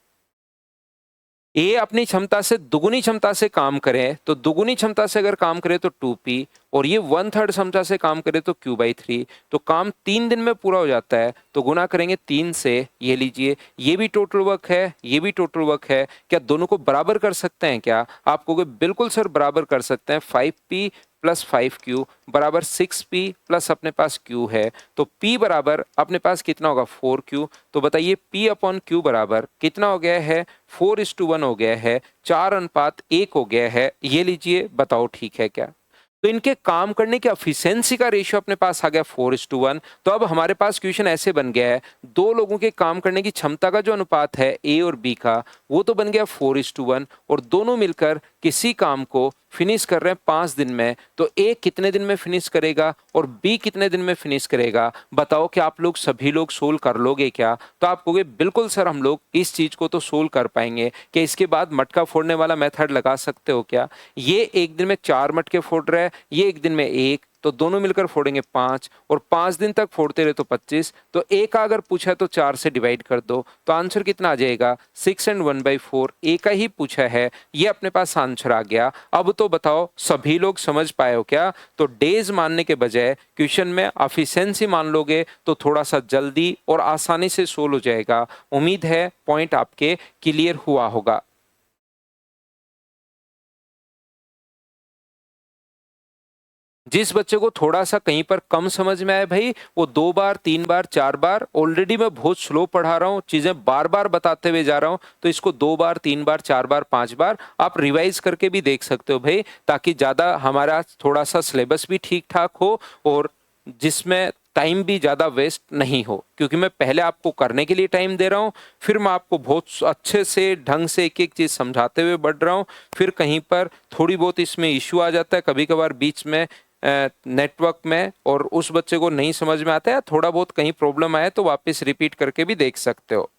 ए अपनी क्षमता से दुगुनी क्षमता से काम करे तो दुगुनी क्षमता से अगर काम करे तो 2p, और ये 1/3 क्षमता से काम करे तो q/3। तो काम 3 दिन में पूरा हो जाता है तो गुना करेंगे 3 से। ये लीजिए, ये भी टोटल वर्क है, ये भी टोटल वर्क है। क्या दोनों को बराबर कर सकते हैं क्या? आप कहोगे बिल्कुल सर बराबर कर सकते हैं। 5p प्लस 5q बराबर 6p प्लस अपने पास q है, तो p बराबर अपने पास कितना होगा 4q। तो बताइए p अपॉन q बराबर कितना हो गया है? 4:1 हो गया है, 4:1 हो गया है। ये लीजिए, बताओ ठीक है क्या? तो इनके काम करने की एफिशिएंसी का रेशियो अपने पास आ गया 4:1। तो अब हमारे पास क्वेश्चन ऐसे बन गया है, दो लोगों के काम करने की क्षमता का जो अनुपात है ए और बी का, वो तो बन गया 4:1, और दोनों मिलकर किसी काम को फिनिश कर रहे हैं 5 दिन में। तो ए कितने दिन में फिनिश करेगा और बी कितने दिन में फिनिश करेगा? बताओ कि आप लोग सभी लोग सोल्व कर लोगे क्या? तो आप कहोगे बिल्कुल सर हम लोग इस चीज को तो सोल्व कर पाएंगे। कि इसके बाद मटका फोड़ने वाला मेथड लगा सकते हो क्या? ये एक दिन में 4 मटके फोड़ रहा है, ये एक दिन में एक, तो दोनों मिलकर फोड़ेंगे 5, और 5 दिन तक फोड़ते रहे तो 25। तो ए का अगर पूछा है तो 4 से डिवाइड कर दो, तो आंसर कितना आ जाएगा? 6 and 1/4। ए का ही पूछा है, ये अपने पास आंसर आ गया। अब तो बताओ सभी लोग समझ पाए हो क्या? तो डेज मानने के बजाय क्वेश्चन में एफिशिएंसी मान लोगे तो थोड़ा सा जल्दी और आसानी से सोल्व हो जाएगा। उम्मीद है पॉइंट आपके क्लियर हुआ होगा। जिस बच्चे को थोड़ा सा कहीं पर कम समझ में आए भाई, वो 2 बार 3 बार 4 बार, ऑलरेडी मैं बहुत स्लो पढ़ा रहा हूँ, चीजें बार बार बताते हुए जा रहा हूँ, तो इसको 2 बार 3 बार 4 बार 5 बार आप रिवाइज करके भी देख सकते हो भाई, ताकि ज्यादा हमारा थोड़ा सा सिलेबस भी ठीक ठाक हो और जिसमें टाइम भी ज्यादा वेस्ट नहीं हो। क्योंकि मैं पहले आपको करने के लिए टाइम दे रहा हूँ, फिर मैं आपको बहुत अच्छे से ढंग से एक एक चीज समझाते हुए बढ़ रहा हूँ। फिर कहीं पर थोड़ी बहुत इसमें इश्यू आ जाता है कभी कभार बीच में नेटवर्क में, और उस बच्चे को नहीं समझ में आता है, थोड़ा बहुत कहीं प्रॉब्लम आए तो वापस रिपीट करके भी देख सकते हो।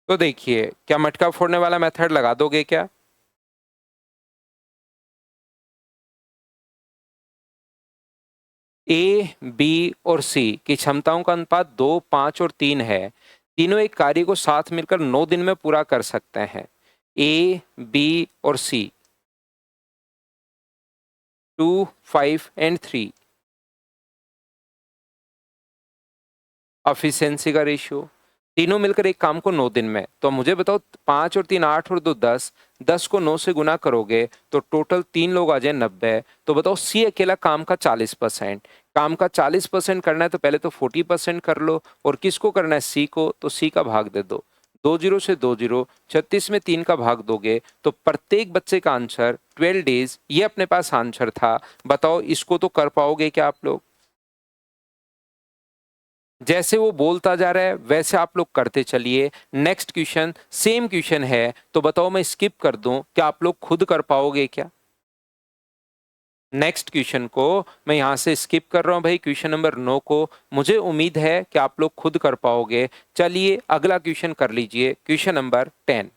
तो देखिए, क्या मटका फोड़ने वाला मेथड लगा दोगे क्या? ए, बी और सी की क्षमताओं का अनुपात 2, 5 और 3 है। तीनों एक कार्य को साथ मिलकर 9 दिन में पूरा कर सकते हैं। ए, बी और सी, 2, 5 एंड 3। एफिशिएंसी का रेशियो, तीनों मिलकर एक काम को 9 दिन में। तो मुझे बताओ, 5 और 3 8 और 2 10, 10 को 9 से गुना करोगे तो टोटल 3 लोग आ जाए 90। तो बताओ सी अकेला काम का 40%, काम का 40% करना है तो पहले तो 40% कर लो, और किसको करना है? सी को, तो सी का भाग दे दो। 2 जीरो से 2 जीरो, 36 में 3 का भाग दोगे तो प्रत्येक बच्चे का आंसर 12 डेज, ये अपने पास आंसर था। बताओ इसको तो कर पाओगे क्या आप लोग? जैसे वो बोलता जा रहा है वैसे आप लोग करते चलिए। नेक्स्ट क्वेश्चन सेम क्वेश्चन है, तो बताओ मैं स्किप कर दूं, क्या आप लोग खुद कर पाओगे क्या? नेक्स्ट क्वेश्चन को मैं यहां से स्किप कर रहा हूं भाई, क्वेश्चन नंबर 9 को। मुझे उम्मीद है कि आप लोग खुद कर पाओगे। चलिए अगला क्वेश्चन कर लीजिए, क्वेश्चन नंबर 10।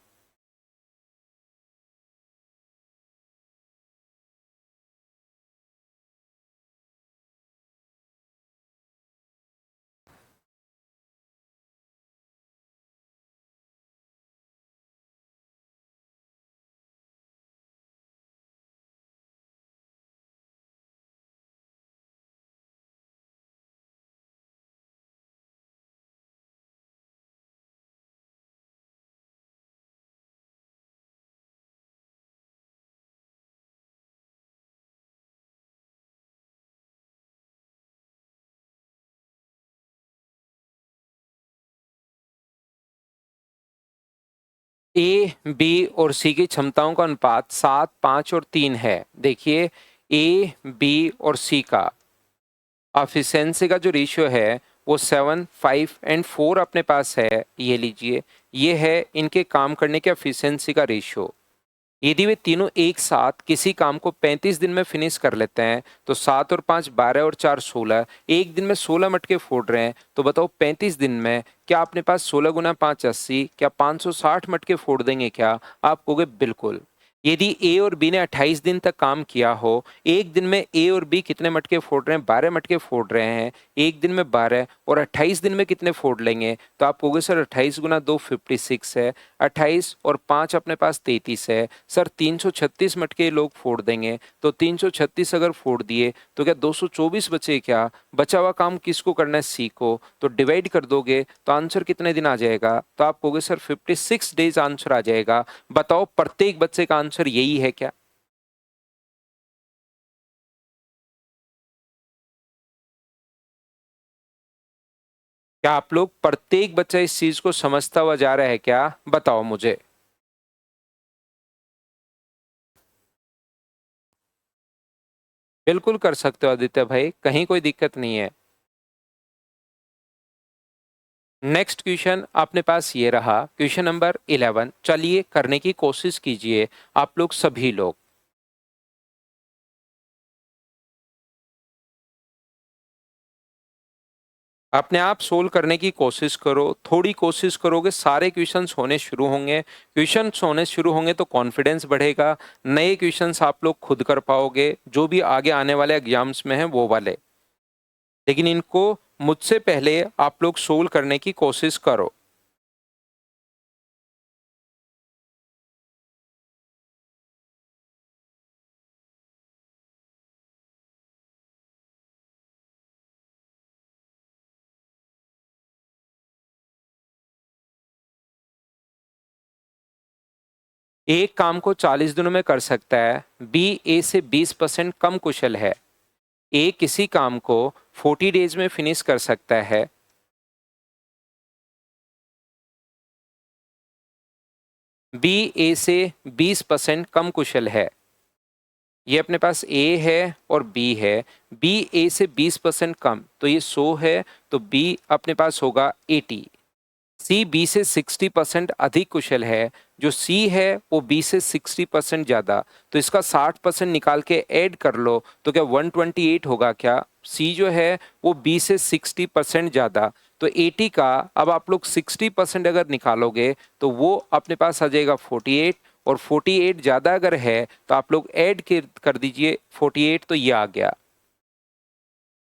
ए, बी और सी की क्षमताओं का अनुपात 7, 5 और 3 है। देखिए ए, बी और सी का एफिशिएंसी का जो रेशियो है वो 7, 5 एंड 4 अपने पास है। ये लीजिए, ये है इनके काम करने के एफिशिएंसी का रेशियो। यदि वे तीनों एक साथ किसी काम को 35 दिन में फिनिश कर लेते हैं तो 7 और 5 12 और 4 16, एक दिन में 16 मटके फोड़ रहे हैं, तो बताओ 35 दिन में क्या अपने पास 16 गुना 5 80, क्या 560 मटके फोड़ देंगे क्या? आप कहोगे बिल्कुल। यदि ए और बी ने 28 दिन तक काम किया हो, एक दिन में ए और बी कितने मटके फोड़ रहे हैं? 12 मटके फोड़ रहे हैं, एक दिन में 12 और 28 दिन में कितने फोड़ लेंगे? तो आप कहोगे सर 28 गुना 2 56 है, 28 और 5 अपने पास 33 है। सर 336 मटके लोग फोड़ देंगे, तो 336 अगर फोड़ दिए तो क्या 224 बचे क्या? बचा हुआ काम किसको करना है? सी को। तो डिवाइड कर दोगे तो आंसर कितने दिन आ जाएगा? तो आप कहोगे सर 56 डेज आंसर आ जाएगा। बताओ प्रत्येक बच्चे का आंसर यही है क्या? क्या आप लोग प्रत्येक बच्चा इस चीज को समझता हुआ जा रहा है क्या? बताओ मुझे। बिल्कुल कर सकते हो आदित्य भाई, कहीं कोई दिक्कत नहीं है। नेक्स्ट क्वेश्चन अपने पास ये रहा, क्वेश्चन नंबर 11। चलिए करने की कोशिश कीजिए आप लोग सभी लोग। अपने आप सोल्व करने की कोशिश करो, थोड़ी कोशिश करोगे सारे क्वेश्चंस होने शुरू होंगे। क्वेश्चंस होने शुरू होंगे तो कॉन्फिडेंस बढ़ेगा, नए क्वेश्चंस आप लोग खुद कर पाओगे, जो भी आगे आने वाले एग्जाम्स में हैं वो वाले। लेकिन इनको मुझसे पहले आप लोग सोल्व करने की कोशिश करो। एक काम को 40 दिनों में कर सकता है, बी ए से 20% कम कुशल है। ए किसी काम को 40 डेज में फिनिश कर सकता है। बी ए से 20% कम कुशल है। ये अपने पास ए है और बी है। बी ए से 20% कम, तो ये 100 है, तो बी अपने पास होगा 80। सी बी से 60% अधिक कुशल है। जो सी है वो बी से 60% ज्यादा, तो इसका 60% निकाल के ऐड कर लो तो क्या 128 होगा क्या? सी जो है वो बी से 60% ज्यादा, तो 80 का अब आप लोग 60% अगर निकालोगे तो वो अपने पास आ जाएगा 48, और 48 ज्यादा अगर है तो आप लोग ऐड कर दीजिए 48, तो ये आ गया।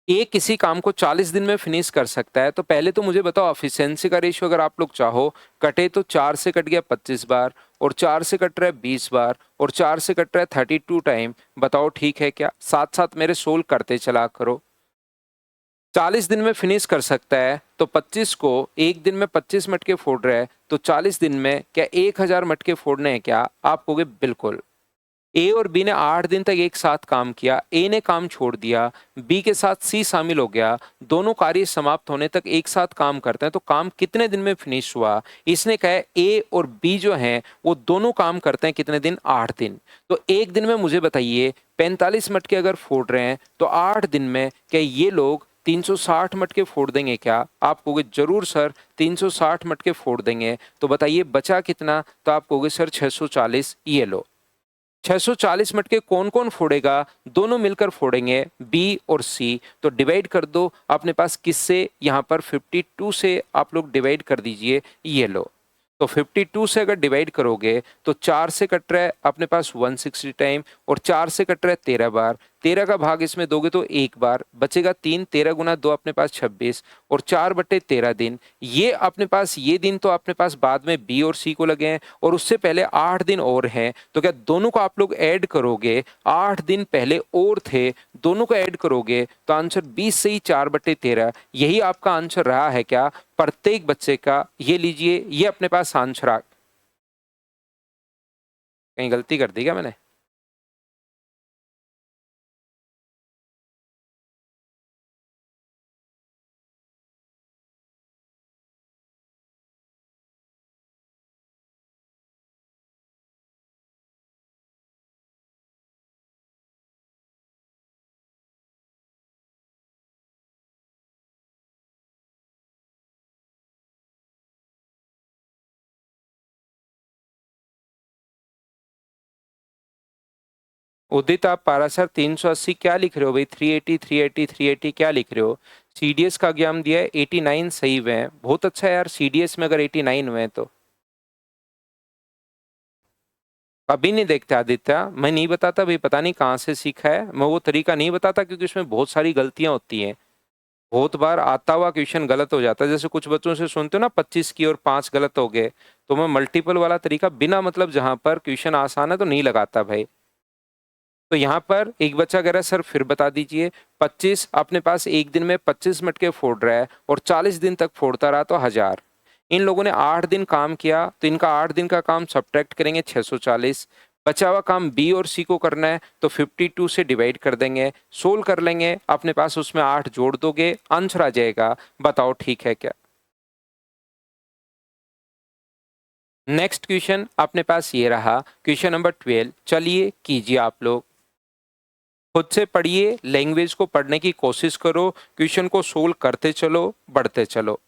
ये किसी काम को 40 दिन में फिनिश कर सकता है, तो पहले तो मुझे बताओ एफिशिएंसी का रेशियो अगर आप लोग चाहो कटे तो 4 से कट गया 25 बार, और 4 से कट रहा है 20 बार, और 4 से कट रहा है 32 टाइम। बताओ ठीक है क्या? साथ साथ मेरे सोल्व करते चला करो। 40 दिन में फिनिश कर सकता है तो 25 को एक दिन में 25 मटके फोड़ रहा है, तो 40 दिन में क्या 1000 मटके फोड़ने हैं क्या? आप कहोगे बिल्कुल। ए और बी ने 8 दिन तक एक साथ काम किया। ए ने काम छोड़ दिया, बी के साथ सी शामिल हो गया, दोनों कार्य समाप्त होने तक एक साथ काम करते हैं, तो काम कितने दिन में फिनिश हुआ? इसने कहा है ए और बी जो हैं वो दोनों काम करते हैं कितने दिन? 8 दिन। तो एक दिन में मुझे बताइए 45 मटके अगर फोड़ रहे हैं तो 8 दिन में क्या ये लोग 360 मटके फोड़ देंगे क्या? आप कहोगे जरूर सर 360 मटके फोड़ देंगे। तो बताइए बचा कितना? तो आप कहोगे सर 640। ये लो, 640 मटके कौन कौन फोड़ेगा? दोनों मिलकर फोड़ेंगे, बी और सी। तो डिवाइड कर दो अपने पास किससे? यहाँ पर 52 से आप लोग डिवाइड कर दीजिए। ये लो, तो 52 से अगर डिवाइड करोगे तो 4 से कट रहा है अपने पास 160 टाइम, और 4 से कट रहा है 13 बार। 13 का भाग इसमें दोगे तो एक बार बचेगा 3, 13 गुना 2 अपने पास 26, और 4/13 दिन। ये अपने पास ये दिन तो अपने पास बाद में बी और सी को लगे हैं, और उससे पहले 8 दिन और हैं, तो क्या दोनों को आप लोग ऐड करोगे? 8 दिन पहले और थे, दोनों को ऐड करोगे तो आंसर 20 से ही 4/13, यही आपका आंसर रहा है क्या प्रत्येक बच्चे का? ये लीजिए, ये अपने पास आंसर आ। कहीं गलती कर दी क्या मैंने? उदित, आप पारासर 380 क्या लिख रहे हो भाई? 380 380 380 क्या लिख रहे हो? सीडीएस का एग्जाम दिया है, 89 सही हुए हैं। बहुत अच्छा है यार, सीडीएस में अगर 89 हुए हैं तो। अभी नहीं देखते आदित्य, मैं नहीं बताता भाई, पता नहीं कहाँ से सीखा है, मैं वो तरीका नहीं बताता क्योंकि उसमें बहुत सारी गलतियां होती हैं। बहुत बार आता हुआ क्वेश्चन गलत हो जाता है, जैसे कुछ बच्चों से सुनते हो ना 25 की और 5 गलत हो गए, तो मैं मल्टीपल वाला तरीका बिना मतलब जहां पर क्वेश्चन आसान है तो नहीं लगाता भाई। तो यहाँ पर एक बच्चा कह रहा है सर फिर बता दीजिए, 25 अपने पास एक दिन में 25 मिनट के फोड़ रहा है और 40 दिन तक फोड़ता रहा तो 1000। इन लोगों ने 8 दिन काम किया तो इनका 8 दिन का काम सब्ट्रैक्ट करेंगे 640। बचा हुआ काम बी और सी को करना है तो 52 से डिवाइड कर देंगे, सोल्व कर लेंगे, अपने पास उसमें 8 जोड़ दोगे, आंसर आ जाएगा। बताओ ठीक है क्या? नेक्स्ट क्वेश्चन अपने पास ये रहा, क्वेश्चन नंबर 12। चलिए कीजिए आप लोग, खुद से पढ़िए, लैंग्वेज को पढ़ने की कोशिश करो, क्वेश्चन को सोल्व करते चलो, बढ़ते चलो।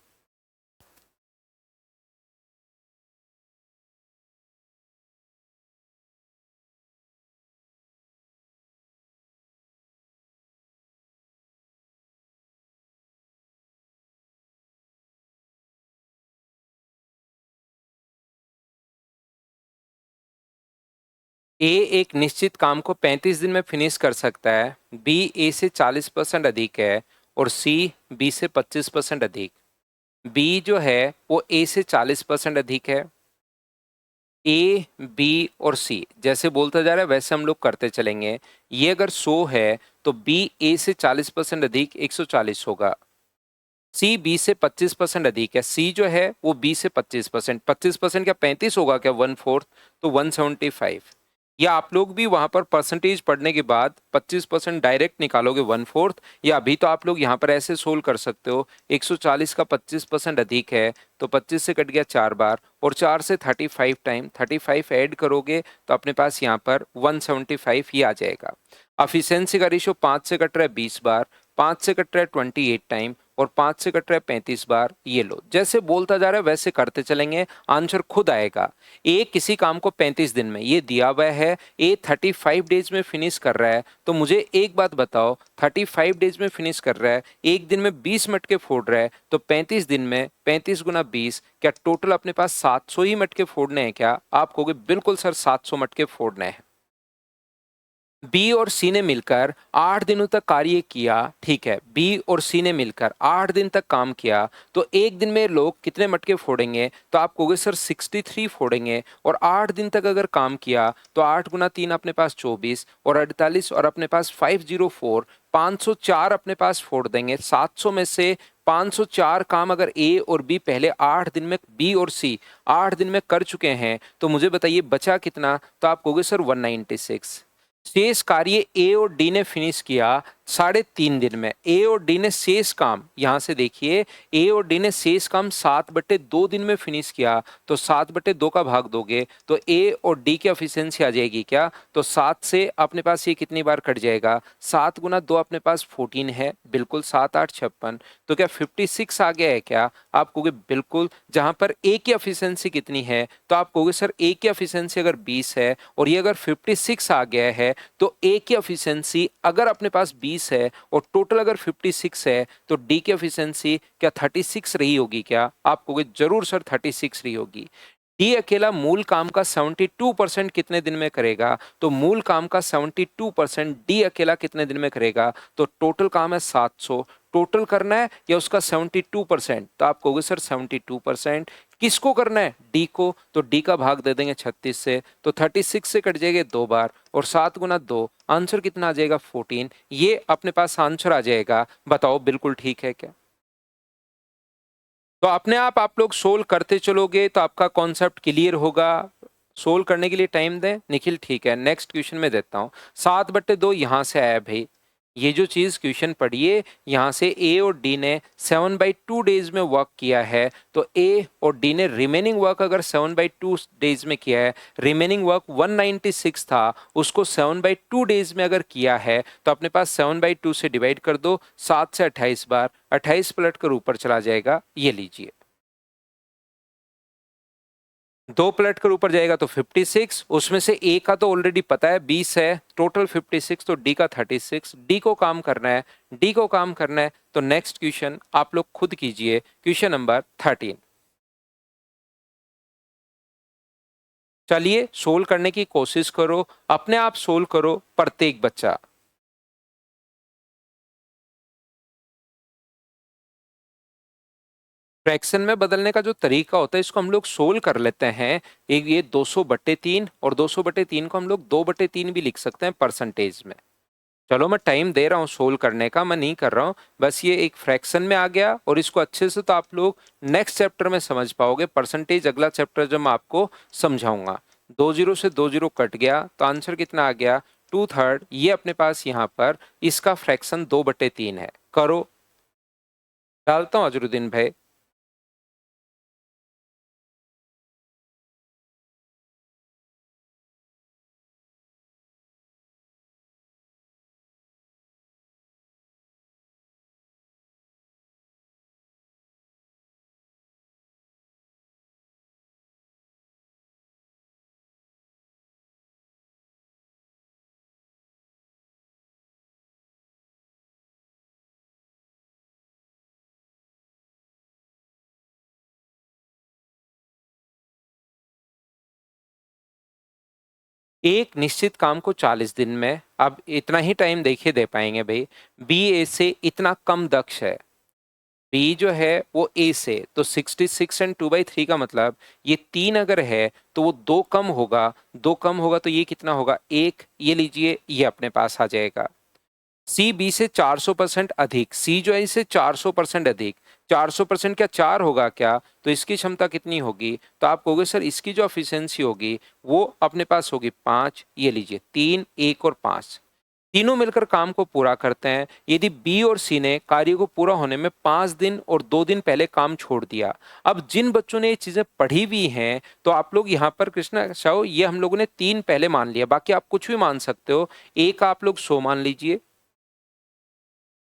ए एक निश्चित काम को 35 दिन में फिनिश कर सकता है, बी ए से 40% अधिक है और सी बी से 25% अधिक। बी जो है वो ए से 40% अधिक है। ए बी और सी जैसे बोलता जा रहा है वैसे हम लोग करते चलेंगे। ये अगर 100 है तो बी ए से 40% अधिक 140 होगा। सी बी से 25% अधिक है, सी जो है वो बी से 25%, 25% क्या 35 होगा क्या, 1/4, तो 175। या आप लोग भी वहां पर परसेंटेज पढ़ने के बाद 25% डायरेक्ट निकालोगे 1/4, या अभी तो आप लोग यहाँ पर ऐसे सोल्व कर सकते हो, 140 का 25% अधिक है तो 25 से कट गया 4 बार, और 4 से 35 टाइम 35 ऐड करोगे तो अपने पास यहाँ पर 175 ही आ जाएगा। अफिशिएंसी का रेशियो 5 से कट रहा है 20 बार, 5 से कट रहा है 28 टाइम, और 5 से कट रहा है 35 बार। ये लो, जैसे बोलता जा रहा है वैसे करते चलेंगे, आंसर खुद आएगा। ए किसी काम को 35 दिन में, ये दिया हुआ है, ए 35 डेज में फिनिश कर रहा है, तो मुझे एक बात बताओ, 35 डेज में फिनिश कर रहा है, एक दिन में 20 मटके फोड़ रहा है, तो 35 दिन में 35 गुना 20, क्या टोटल अपने पास 700 ही मटके फोड़ने हैं क्या? आप कहोगे बिल्कुल सर 700 मटके फोड़ने हैं। बी और सी ने मिलकर 8 दिनों तक कार्य किया, ठीक है, बी और सी ने मिलकर 8 दिन तक काम किया, तो एक दिन में लोग कितने मटके फोड़ेंगे? तो आप कहोगे सर 63 फोड़ेंगे, और 8 दिन तक अगर काम किया तो 8 गुना 3 अपने पास 24 और 48, और अपने पास 504, 504 अपने पास फोड़ देंगे। 700 में से 504 काम अगर ए और बी पहले 8 दिन में, बी और सी 8 दिन में कर चुके हैं, तो मुझे बताइए बचा कितना? तो आप कहोगे सर 196। शेष कार्य ए और डी ने फिनिश किया 3.5 दिन में। ए और डी ने शेष काम, यहां से देखिए, ए और डी ने शेष काम 7/2 दिन में फिनिश किया, तो 7/2 का भाग दोगे तो ए और डी की एफिशिएंसी आ जाएगी क्या? तो 7 से अपने पास ये कितनी बार कट जाएगा? 7 गुना 2 अपने पास 14 है, बिल्कुल 7 8 56, तो क्या 56 आ गया है क्या? आप कहोगे बिल्कुल। जहां पर ए की एफिशिएंसी कितनी है? तो आप कहोगे सर ए की एफिशिएंसी अगर 20 है और ये अगर 56 आ गया है, तो ए की एफिशिएंसी अगर अपने पास 20 है और टोटल अगर 56 है, तो डी की एफिशिएंसी क्या 36 रही होगी क्या? आप कहोगे जरूर सर 36 रही होगी। डी अकेला मूल काम का 72% कितने दिन में करेगा? तो मूल काम का 72% डी अकेला कितने दिन में करेगा? तो टोटल काम है 700, टोटल करना है या उसका 72%? तो आप कहोगे सर 72%। किसको करना है? डी को, तो डी का भाग दे देंगे 36 से, तो 36 से कट जाएगा 2 बार, और 7 गुना 2, आंसर कितना आ जाएगा? 14। ये अपने पास आंसर आ जाएगा। बताओ बिल्कुल ठीक है क्या? तो अपने आप लोग सोल्व करते चलोगे तो आपका कॉन्सेप्ट क्लियर होगा। सोल्व करने के लिए टाइम दें निखिल, ठीक है। नेक्स्ट क्वेश्चन में देता हूं, 7/2 यहां से आया भाई, ये जो चीज क्वेश्चन पढ़िए, यहां से ए और डी ने 7/2 डेज में वर्क किया है, तो ए और डी ने रिमेनिंग वर्क अगर 7/2 डेज में किया है, रिमेनिंग वर्क 196 था, उसको 7/2 डेज में अगर किया है, तो अपने पास 7/2 से डिवाइड कर दो, 7 से 28 बार, 28 पलट कर ऊपर चला जाएगा, ये लीजिए। दो पलट कर ऊपर जाएगा तो 56, उसमें से ए का तो ऑलरेडी पता है 20 है, टोटल 56, तो डी का 36, डी को काम करना है, डी को काम करना है। तो नेक्स्ट क्वेश्चन आप लोग खुद कीजिए, क्वेश्चन नंबर 13। चलिए सोल्व करने की कोशिश करो, अपने आप सोल्व करो प्रत्येक बच्चा। फ्रैक्शन में बदलने का जो तरीका होता है इसको हम लोग सोल्व कर लेते हैं। एक ये 200/3 और 200/3 को हम लोग 2/3 भी लिख सकते हैं परसेंटेज में। चलो मैं टाइम दे रहा हूँ सोल्व करने का, मैं नहीं कर रहा हूँ, बस ये एक फ्रैक्शन में आ गया और इसको अच्छे से तो आप लोग नेक्स्ट चैप्टर में समझ पाओगे। परसेंटेज अगला चैप्टर जब मैं आपको समझाऊंगा। 2 जीरो से 2 जीरो कट गया तो आंसर कितना आ गया, 2/3। ये अपने पास यहाँ पर इसका फ्रैक्शन 2/3 है। करो, डालता हूँ अजरुद्दीन भाई। एक निश्चित काम को 40 दिन में, अब इतना ही टाइम देखिए दे पाएंगे भाई। बी ए से इतना कम दक्ष है, बी जो है वो ए से, तो 66 एंड 2/3 का मतलब ये 3 अगर है तो वो 2 कम होगा, 2 कम होगा तो ये कितना होगा, 1। ये लीजिए ये अपने पास आ जाएगा। सी बी से 400% अधिक, सी जो है इससे 400% अधिक, 400% क्या 4 होगा क्या, तो इसकी क्षमता कितनी होगी, तो आप कहोगे सर इसकी जो एफिशिएंसी होगी वो अपने पास होगी 5। ये लीजिए 3, 1 और 5, तीनों मिलकर काम को पूरा करते हैं। यदि बी और सी ने कार्य को पूरा होने में 5 दिन और 2 दिन पहले काम छोड़ दिया। अब जिन बच्चों ने ये चीजें पढ़ी हुई हैं तो आप लोग यहाँ पर कृष्णा साहू ये हम लोगों ने 3 पहले मान लिया, बाकी आप कुछ भी मान सकते हो। ए का आप लोग 100 मान लीजिए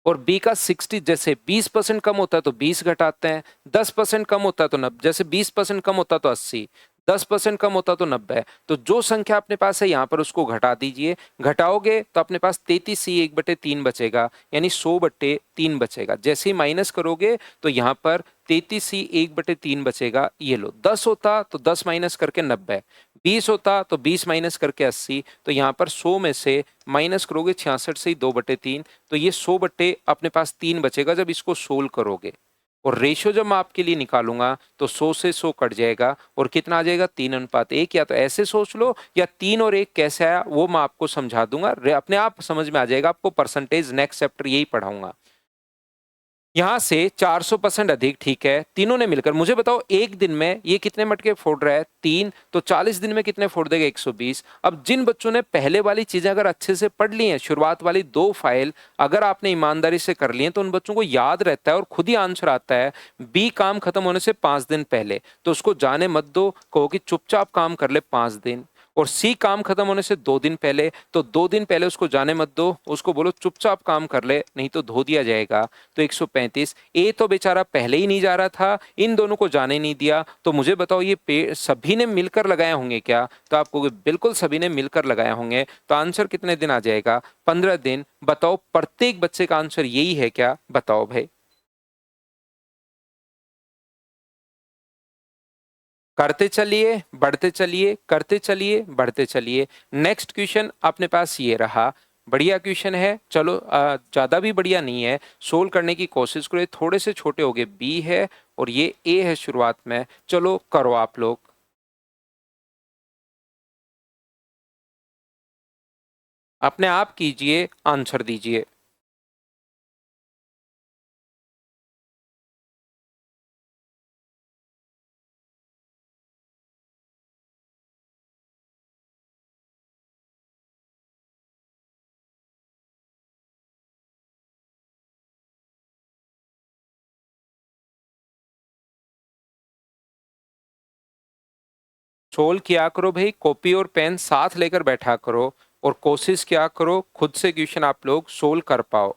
और बी का 60, जैसे 20% कम होता है तो 20 घटाते हैं, 10% कम होता है तो 90, जैसे 20% कम होता है तो 80, 10% कम होता तो 90। तो जो संख्या अपने पास है यहाँ पर उसको घटा दीजिए, घटाओगे तो अपने पास 33C1/3 बचेगा, यानी 100/3 बचेगा। जैसे ही माइनस करोगे तो यहाँ पर 33C1/3 बचेगा। ये लो 10 होता तो 10 माइनस करके 90, 20 होता तो 20 माइनस करके 80, तो यहाँ पर 100 में से माइनस करोगे 66 से ही 2/3, तो ये 100 अपने पास 3 बचेगा जब इसको सोल्व करोगे। और रेशियो जब मैं आपके लिए निकालूंगा तो 100 से 100 कट जाएगा और कितना आ जाएगा, 3:1। या तो ऐसे सोच लो या 3 और 1 कैसे आया वो मैं आपको समझा दूंगा, अपने आप समझ में आ जाएगा आपको। परसेंटेज नेक्स्ट चैप्टर यही पढ़ाऊंगा। यहां से 400% अधिक, ठीक है, तीनों ने मिलकर मुझे बताओ एक दिन में ये कितने मटके फोड़ रहा है, 3, तो 40 दिन में कितने फोड़ देगा, 120। अब जिन बच्चों ने पहले वाली चीजें अगर अच्छे से पढ़ ली हैं, शुरुआत वाली 2 फाइल अगर आपने ईमानदारी से कर ली है तो उन बच्चों को याद रहता है और खुद ही आंसर आता है। बी काम खत्म होने से 5 दिन पहले, तो उसको जाने मत दो, कहो कि चुपचाप काम कर ले 5 दिन। और सी काम खत्म होने से 2 दिन पहले, तो 2 दिन पहले उसको जाने मत दो, उसको बोलो चुपचाप काम कर ले नहीं तो धो दिया जाएगा। तो 135। ए तो बेचारा पहले ही नहीं जा रहा था, इन दोनों को जाने नहीं दिया। तो मुझे बताओ ये पेड़ सभी ने मिलकर लगाए होंगे क्या, तो आप कहोगे बिल्कुल सभी ने मिलकर लगाए होंगे। तो आंसर कितने दिन आ जाएगा, 15 दिन। बताओ प्रत्येक बच्चे का आंसर यही है क्या, बताओ भाई। करते चलिए, बढ़ते चलिए, करते चलिए, बढ़ते चलिए। नेक्स्ट क्वेश्चन अपने पास ये रहा, बढ़िया क्वेश्चन है। चलो ज्यादा भी बढ़िया नहीं है, सोल्व करने की कोशिश करो। थोड़े से छोटे हो गए, बी है और ये ए है शुरुआत में। चलो करो आप लोग, अपने आप कीजिए, आंसर दीजिए। सोल्व किया करो भाई, कॉपी और पेन साथ लेकर बैठा करो और कोशिश किया करो खुद से क्वेश्चन आप लोग सोल्व कर पाओ।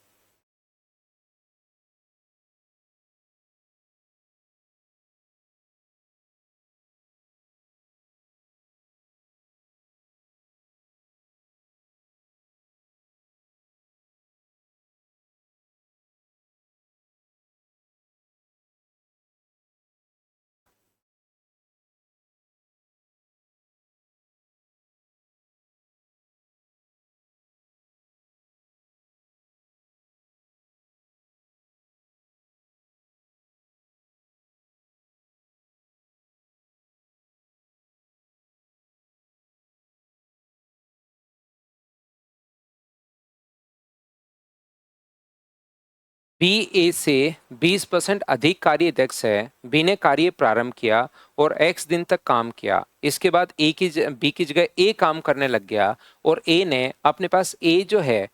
बी ए से 20% अधिक कार्य दक्ष है। बी ने कार्य प्रारंभ किया और एक्स दिन तक काम किया। इसके बाद बी की जगह ए काम करने लग गया और ए ने अपने पास ए जो है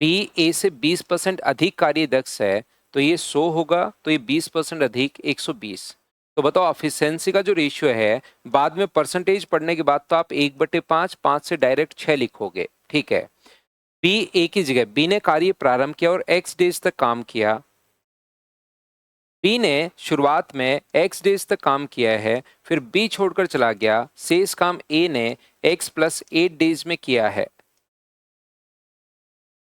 बी ए से 20% अधिक कार्य दक्ष है, तो ये 100 होगा, तो ये 20% अधिक 120। तो बताओ एफिशिएंसी का जो रेशियो है, बाद में परसेंटेज पढ़ने के बाद तो आप 1/5, 5 से डायरेक्ट 6 लिखोगे, ठीक है। बी ए की जगह बी ने कार्य प्रारंभ किया और एक्स डेज तक काम किया। बी ने शुरुआत में एक्स डेज तक काम किया है, फिर बी छोड़कर चला गया। शेष काम ए ने एक्स प्लस 8 डेज में किया है।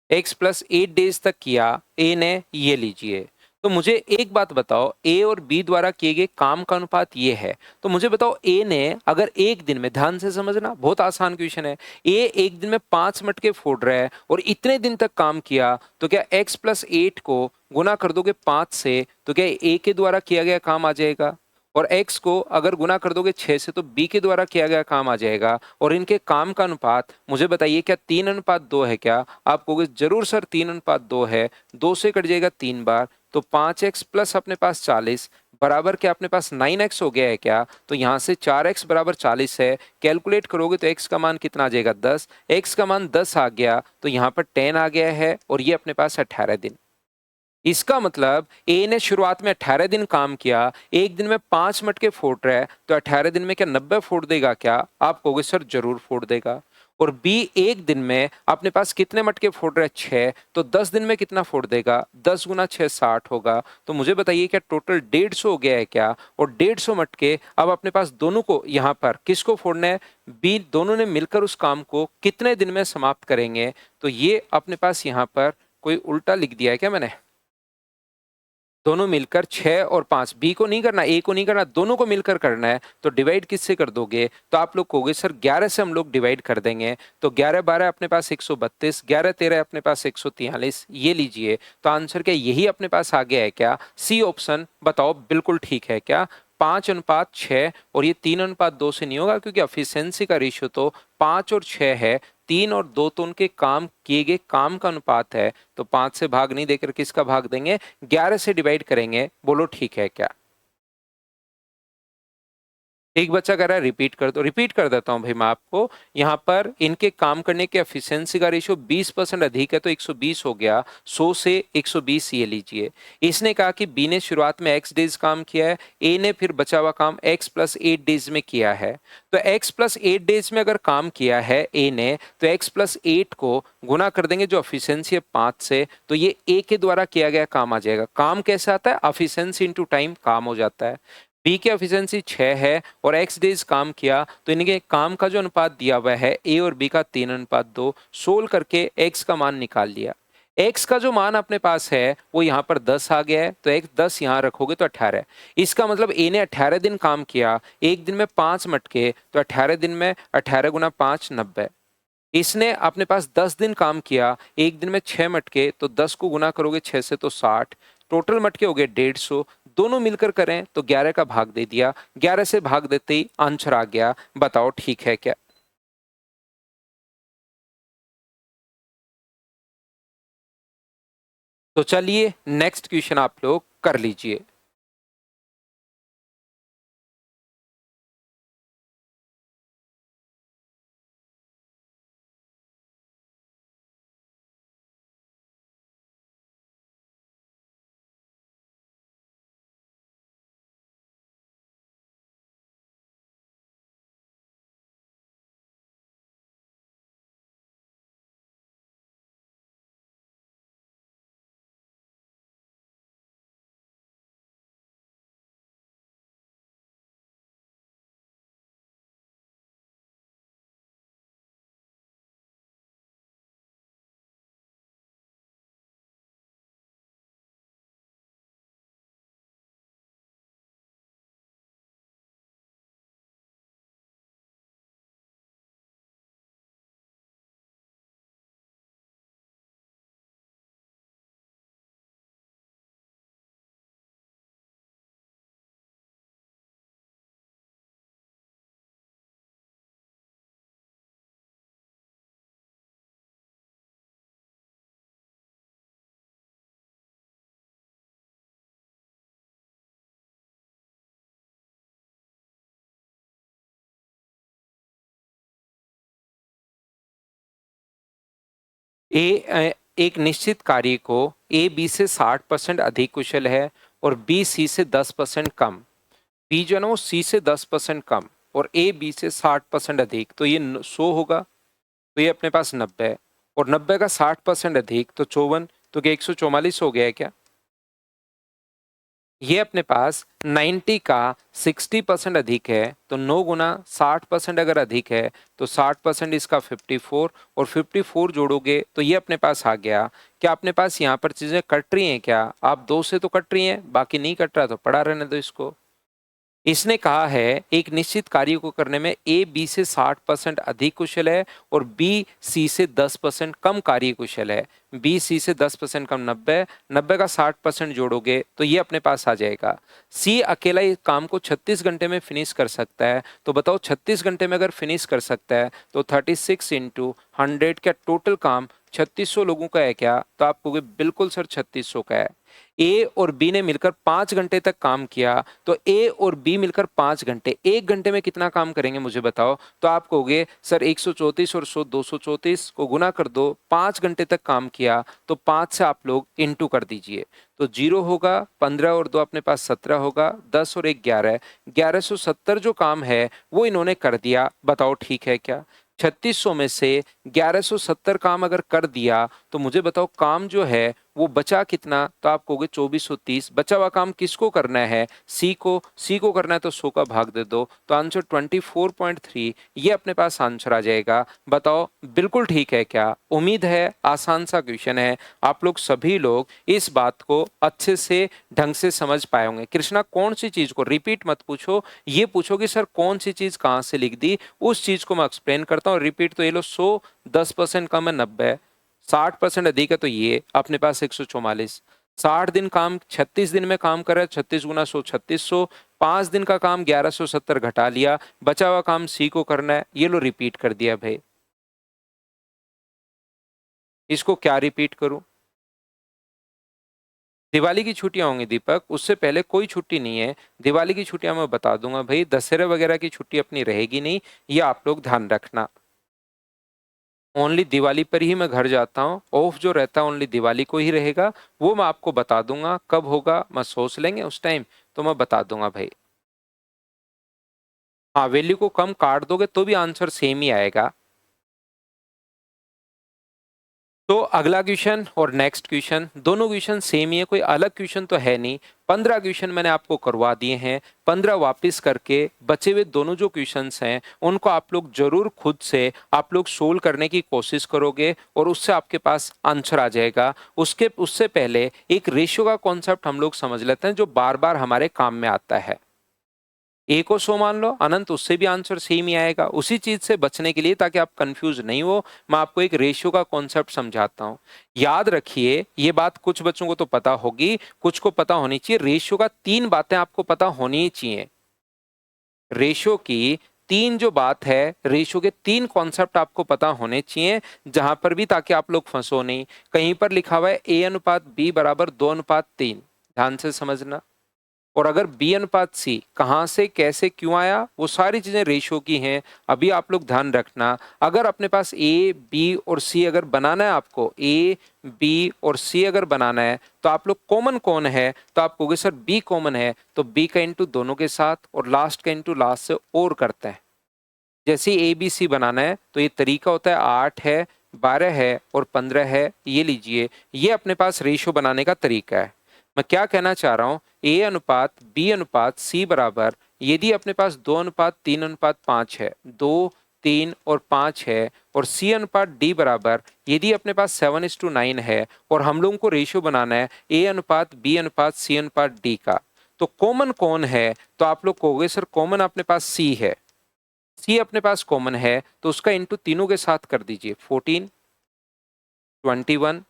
एक्स प्लस 8 डेज तक किया ए ने, ये लीजिए। तो मुझे एक बात बताओ, ए और बी द्वारा किए गए काम का अनुपात ये है। तो मुझे बताओ ए ने अगर एक दिन में, ध्यान से समझना, बहुत आसान क्वेश्चन है, ए एक दिन में 5 मटके फोड़ रहा है और इतने दिन तक काम किया, तो क्या एक्स प्लस 8 को गुना कर दोगे 5 से, तो क्या ए के द्वारा किया गया काम आ जाएगा? और x को अगर गुना कर दोगे 6 से, तो b के द्वारा किया गया काम आ जाएगा। और इनके काम का अनुपात मुझे बताइए, क्या 3:2 है क्या? आप कहोगे जरूर सर 3:2 है, 2 से कट जाएगा 3 बार, तो 5x प्लस अपने पास 40 बराबर क्या अपने पास 9x हो गया है क्या? तो यहाँ से 4x बराबर 40 है, कैलकुलेट करोगे तो x का मान कितना आ जाएगा 10। x का मान 10 आ गया, तो यहाँ पर 10 आ गया है और ये अपने पास 18 दिन। इसका मतलब ए ने शुरुआत में 18 दिन काम किया, एक दिन में 5 मटके फोड़ रहा है, तो 18 दिन में क्या 90 फोड़ देगा क्या? आप कहोगे सर जरूर फोड़ देगा। और बी एक दिन में अपने पास कितने मटके फोड़ रहा है? 6, तो 10 दिन में कितना फोड़ देगा? 10 गुना 6 60 होगा। तो मुझे बताइए क्या टोटल 150 हो गया है क्या? और 150 मटके अब अपने पास दोनों को, यहाँ पर किसको फोड़ना है? बी, दोनों ने मिलकर उस काम को कितने दिन में समाप्त करेंगे? तो ये अपने पास यहाँ पर कोई उल्टा लिख दिया है क्या मैंने? दोनों मिलकर 6 और 5, बी को नहीं करना, ए को नहीं करना, दोनों को मिलकर करना है। तो डिवाइड किससे कर दोगे? तो आप लोग कहोगे सर 11 से हम लोग डिवाइड कर देंगे। तो 11 12 अपने पास 132, 11 13 अपने पास 143, ये लीजिए। तो आंसर क्या यही अपने पास आ गया है क्या? सी ऑप्शन बताओ बिल्कुल ठीक है क्या? 5:6, और ये 3:2 से नहीं होगा, क्योंकि एफिशिएंसी का रेशियो तो 5 और 6 है। 3 और 2 तो उनके काम किए गए काम का अनुपात है, तो 5 से भाग नहीं देकर किसका भाग देंगे? 11 से डिवाइड करेंगे। बोलो ठीक है क्या? एक बच्चा कह रहा है रिपीट कर दो, रिपीट कर देता हूं भाई मैं आपको। यहाँ पर इनके काम करने के एफिशिएंसी का रेशियो 20% अधिक है, तो 120 हो गया। 100 से 120 ये लीजिए। इसने कहा कि बी ने शुरुआत में x डेज काम किया है, ए ने फिर बचा हुआ काम x प्लस 8 डेज में किया है। तो x प्लस 8 डेज में अगर काम किया है ए ने, तो x प्लस 8 को गुना कर देंगे जो एफिशिएंसी है 5 से, तो ये ए के द्वारा किया गया काम आ जाएगा। काम कैसे आता है? एफिशिएंसी इंटू टाइम काम हो जाता है। बी की एफिशिएंसी 6 है और एक्स डेज काम किया, तो इनके काम का जो अनुपात दिया हुआ है ए और बी का 3:2, सोल्व करके एक्स का मान निकाल लिया। एक्स का जो मान अपने पास है वो यहाँ पर 10 आ गया है, तो एक्स 10 यहाँ रखोगे तो 18। इसका मतलब ए ने 18 दिन काम किया, एक दिन में 5 मटके, तो 18 दिन में 18 गुना 5 90। इसने अपने पास 10 दिन काम किया, एक दिन में 6 मटके, तो 10 को गुना करोगे 6 से तो 60, टोटल मटके हो गए 150। दोनों मिलकर करें तो 11 का भाग दे दिया, 11 से भाग देते ही आंसर आ गया। बताओ ठीक है क्या? तो चलिए नेक्स्ट क्वेश्चन आप लोग कर लीजिए। एक निश्चित कार्य को ए बी से 60% अधिक कुशल है और बी सी से 10% कम। बी जो है ना वो सी से 10% कम और ए बी से 60% अधिक, तो ये 100 होगा, तो ये अपने पास 90 है। और 90 का 60% अधिक तो 54, तो क्या 144 हो गया है क्या? ये अपने पास 90 का 60% अधिक है, तो 9 गुना 60% अगर अधिक है तो 60% इसका 54, और 54 जोड़ोगे तो ये अपने पास आ गया। क्या अपने पास यहाँ पर चीजें कट रही हैं क्या? आप 2 से तो कट रही हैं, बाकी नहीं कट रहा तो पड़ा रहने दो इसको। इसने कहा है एक निश्चित कार्य को करने में ए बी से 60% अधिक कुशल है और बी सी से 10% कम कार्य कुशल है। बी सी से 10% कम 90, 90 का 60% जोड़ोगे तो ये अपने पास आ जाएगा। सी अकेला इस काम को 36 घंटे में फिनिश कर सकता है, तो बताओ 36 घंटे में अगर फिनिश कर सकता है तो 36 इंटू 100 का टोटल काम 3600 लोगों का है क्या? तो आप कहोगे बिल्कुल सर 3600 का है। ए और बी ने मिलकर 5 घंटे तक काम किया, तो ए और बी मिलकर 5 घंटे, 1 घंटे में कितना काम करेंगे मुझे बताओ? तो आप कहोगे सर 134 और 100 234 को गुना कर दो, 5 घंटे तक काम किया, तो 5 से आप लोग इंटू कर दीजिए, तो 0 होगा, 15 और 2 अपने पास 17 होगा, 10 और 1 11, 1170 जो काम है वो इन्होंने कर दिया। बताओ ठीक है क्या? 3600 में से 1170 काम अगर कर दिया तो मुझे बताओ काम जो है वो बचा कितना? तो आप कहोगे 2430। बचा हुआ काम किसको करना है? सी को। सी को करना है तो 100 का भाग दे दो, तो आंसर 24.3 ये अपने पास आंसर आ जाएगा। बताओ बिल्कुल ठीक है क्या? उम्मीद है आसान सा क्वेश्चन है, आप लोग सभी लोग इस बात को अच्छे से ढंग से समझ पाए होंगे। कृष्णा कौन सी चीज को रिपीट मत पूछो, ये पूछो कि सर कौन सी चीज कहाँ से लिख दी, उस चीज को मैं एक्सप्लेन करता हूँ। रिपीट तो ये लो 100, 10% कम है 90, 60% अधिक है तो ये अपने पास 144। 60 दिन काम 36 दिन में काम कर रहा है, 36 गुना 100 3600, 5 दिन का काम 1170 घटा लिया, बचा हुआ काम सी को करना है, ये लो रिपीट कर दिया भाई। इसको क्या रिपीट करूं? दिवाली की छुट्टियां होंगी दीपक, उससे पहले कोई छुट्टी नहीं है। दिवाली की छुट्टियां मैं बता दूंगा भाई, दशहरा वगैरह की छुट्टी अपनी रहेगी नहीं, ये आप लोग ध्यान रखना। ओनली दिवाली पर ही मैं घर जाता हूँ, ऑफ जो रहता है ओनली दिवाली को ही रहेगा। वो मैं आपको बता दूंगा कब होगा, मैं सोच लेंगे उस टाइम तो मैं बता दूंगा भाई। हाँ, वैल्यू को कम काट दोगे तो भी आंसर सेम ही आएगा। तो अगला क्वेश्चन और नेक्स्ट क्वेश्चन दोनों क्वेश्चन सेम ही है, कोई अलग क्वेश्चन तो है नहीं। 15 क्वेश्चन मैंने आपको करवा दिए हैं, 15 वापस करके बचे हुए दोनों जो क्वेश्चंस हैं उनको आप लोग जरूर खुद से आप लोग सोल्व करने की कोशिश करोगे और उससे आपके पास आंसर आ जाएगा। उससे पहले एक रेशियो का कॉन्सेप्ट हम लोग समझ लेते हैं जो बार बार हमारे काम में आता है। ए को 100 मान लो अनंत, उससे भी आंसर सेम ही आएगा। उसी चीज से बचने के लिए, ताकि आप कंफ्यूज नहीं हो, मैं आपको एक रेशियो का कॉन्सेप्ट समझाता हूं। याद रखिए ये बात कुछ बच्चों को तो पता होगी, कुछ को पता होनी चाहिए। रेशियो का 3 बातें आपको पता होनी ही चाहिए। रेशियो की 3 जो बात है, रेशियो के 3 कॉन्सेप्ट आपको पता होने चाहिए जहां पर भी, ताकि आप लोग फंसो नहीं। कहीं पर लिखा हुआ है ए अनुपात बी बराबर 2:3, ध्यान से समझना। और अगर बी अनुपात सी कहां से कैसे क्यों आया, वो सारी चीजें रेशियो की हैं, अभी आप लोग ध्यान रखना। अगर अपने पास ए बी और सी अगर बनाना है, आपको ए बी और सी अगर बनाना है तो आप लोग कॉमन कौन है, तो आप कहोगे सर बी कॉमन है, तो बी का इंटू दोनों के साथ और लास्ट का इंटू लास्ट से और करते हैं। जैसे ए बी सी बनाना है तो ये तरीका होता है, 8 है, 12 है और 15 है, ये लीजिए, ये अपने पास रेशियो बनाने का तरीका है। मैं क्या कहना चाह रहा हूं, ए अनुपात बी अनुपात सी बराबर, यदि अपने पास 2:3:5 है, 2 3 और 5 है, और सी अनुपात डी बराबर, यदि अपने पास 7:9 है और हम लोगों को रेशियो बनाना है ए अनुपात बी अनुपात सी अनुपात डी का, तो कॉमन कौन है, तो आप लोग कहोगे सर कॉमन अपने पास सी है। सी अपने पास कॉमन है तो उसका इंटू तीनों के साथ कर दीजिए, 14 21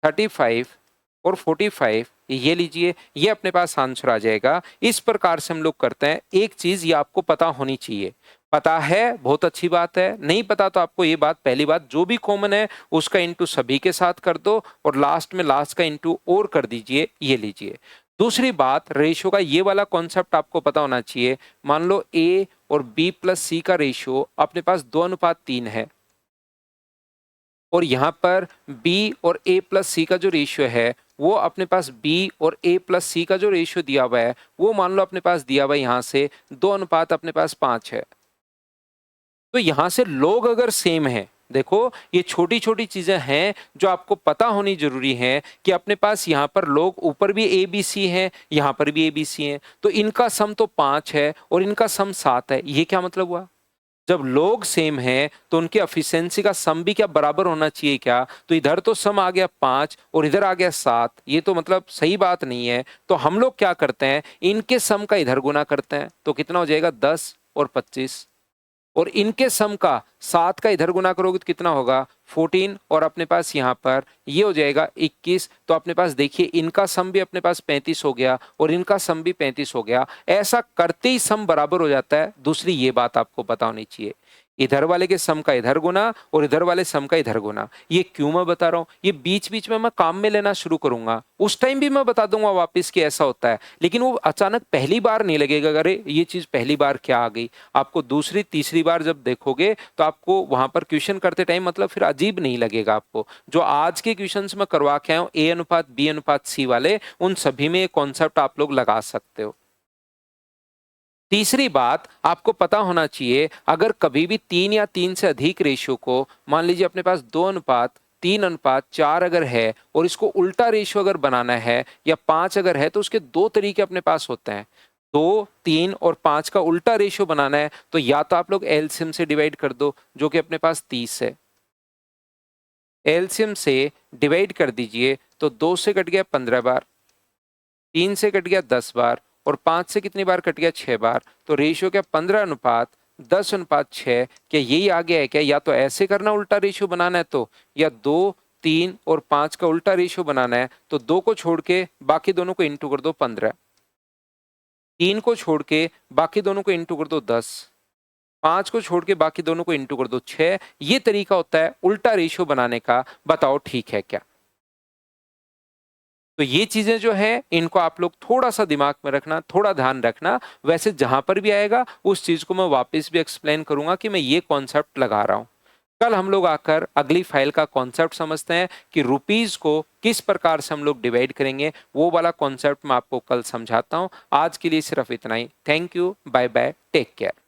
35 और 45, ये लीजिए, ये अपने पास आंसर आ जाएगा। इस प्रकार से हम लोग करते हैं। एक चीज ये आपको पता होनी चाहिए, पता है बहुत अच्छी बात है, नहीं पता तो आपको ये बात, पहली बात जो भी कॉमन है उसका इंटू सभी के साथ कर दो और लास्ट में लास्ट का इंटू और कर दीजिए, ये लीजिए। दूसरी बात, रेशियो का ये वाला कॉन्सेप्ट आपको पता होना चाहिए। मान लो ए और बी प्लस सी का रेशियो अपने पास 2:3 है, और यहाँ पर B और A प्लस सी का जो रेशियो है वो अपने पास B और A प्लस सी का जो रेशियो दिया हुआ है वो मान लो अपने पास दिया हुआ है यहाँ से 2 अनुपात अपने पास 5 है। तो यहाँ से लोग अगर सेम है, देखो ये छोटी छोटी चीजें हैं जो आपको पता होनी जरूरी है कि अपने पास यहाँ पर लोग ऊपर भी ए बी सी है, यहाँ पर भी ए बी सी है, तो इनका सम तो 5 है और इनका सम 7 है। ये क्या मतलब हुआ? जब लोग सेम हैं तो उनकी एफिशिएंसी का सम भी क्या बराबर होना चाहिए क्या? तो इधर तो सम आ गया 5 और इधर आ गया 7, ये तो मतलब सही बात नहीं है। तो हम लोग क्या करते हैं, इनके सम का इधर गुना करते हैं, तो कितना हो जाएगा 10 और 25, और इनके सम का 7 का इधर गुना करोगे तो कितना होगा 14, और अपने पास यहाँ पर ये हो जाएगा 21। तो अपने पास देखिए इनका सम भी अपने पास 35 हो गया और इनका सम भी 35 हो गया। ऐसा करते ही सम बराबर हो जाता है। दूसरी ये बात आपको पता होनी चाहिए, इधर वाले के सम का इधर गुना और इधर वाले सम का इधर गुना। ये क्यों मैं बता रहा हूं, ये बीच बीच में मैं काम में लेना शुरू करूंगा, उस टाइम भी मैं बता दूंगा वापस कि ऐसा होता है, लेकिन वो अचानक पहली बार नहीं लगेगा अरे ये चीज पहली बार क्या आ गई। आपको दूसरी तीसरी बार जब देखोगे तो आपको वहां पर क्वेश्चन करते टाइम मतलब फिर अजीब नहीं लगेगा आपको। जो आज के क्वेश्चन मैं करवा के आया हूं ए अनुपात बी अनुपात सी वाले, उन सभी में कॉन्सेप्ट आप लोग लगा सकते हो। तीसरी बात आपको पता होना चाहिए, अगर कभी भी 3 या 3 से अधिक रेशियो को, मान लीजिए अपने पास 2 अनुपात 3 अनुपात 4 अगर है और इसको उल्टा रेशियो अगर बनाना है या 5 अगर है, तो उसके दो तरीके अपने पास होते हैं। 2, 3 और 5 का उल्टा रेशियो बनाना है तो या तो आप लोग एलसीएम से डिवाइड कर दो जो कि अपने पास 30 है, एलसीएम से डिवाइड कर दीजिए तो 2 से कट गया 15 बार, 3 से कट गया 10 बार और 5 से कितनी बार कट गया 6 बार। तो रेशियो क्या 15 अनुपात 10 अनुपात 6, क्या यही आ गया है क्या? या तो ऐसे करना उल्टा रेशियो बनाना है तो, या 2, 3 और 5 का उल्टा रेशियो बनाना है तो 2 को छोड़ के बाकी दोनों को इंटू कर दो 15, 3 को छोड़ के बाकी दोनों को इंटू कर दो 10, 5 को छोड़ के बाकी दोनों को इंटू कर दो 6। ये तरीका होता है उल्टा रेशियो बनाने का। बताओ ठीक है क्या? तो ये चीजें जो है इनको आप लोग थोड़ा सा दिमाग में रखना, थोड़ा ध्यान रखना। वैसे जहां पर भी आएगा उस चीज को मैं वापस भी एक्सप्लेन करूंगा कि मैं ये कॉन्सेप्ट लगा रहा हूं। कल हम लोग आकर अगली फाइल का कॉन्सेप्ट समझते हैं कि रुपीज को किस प्रकार से हम लोग डिवाइड करेंगे, वो वाला कॉन्सेप्ट मैं आपको कल समझाता हूं। आज के लिए सिर्फ इतना ही। Thank you, bye bye, take care.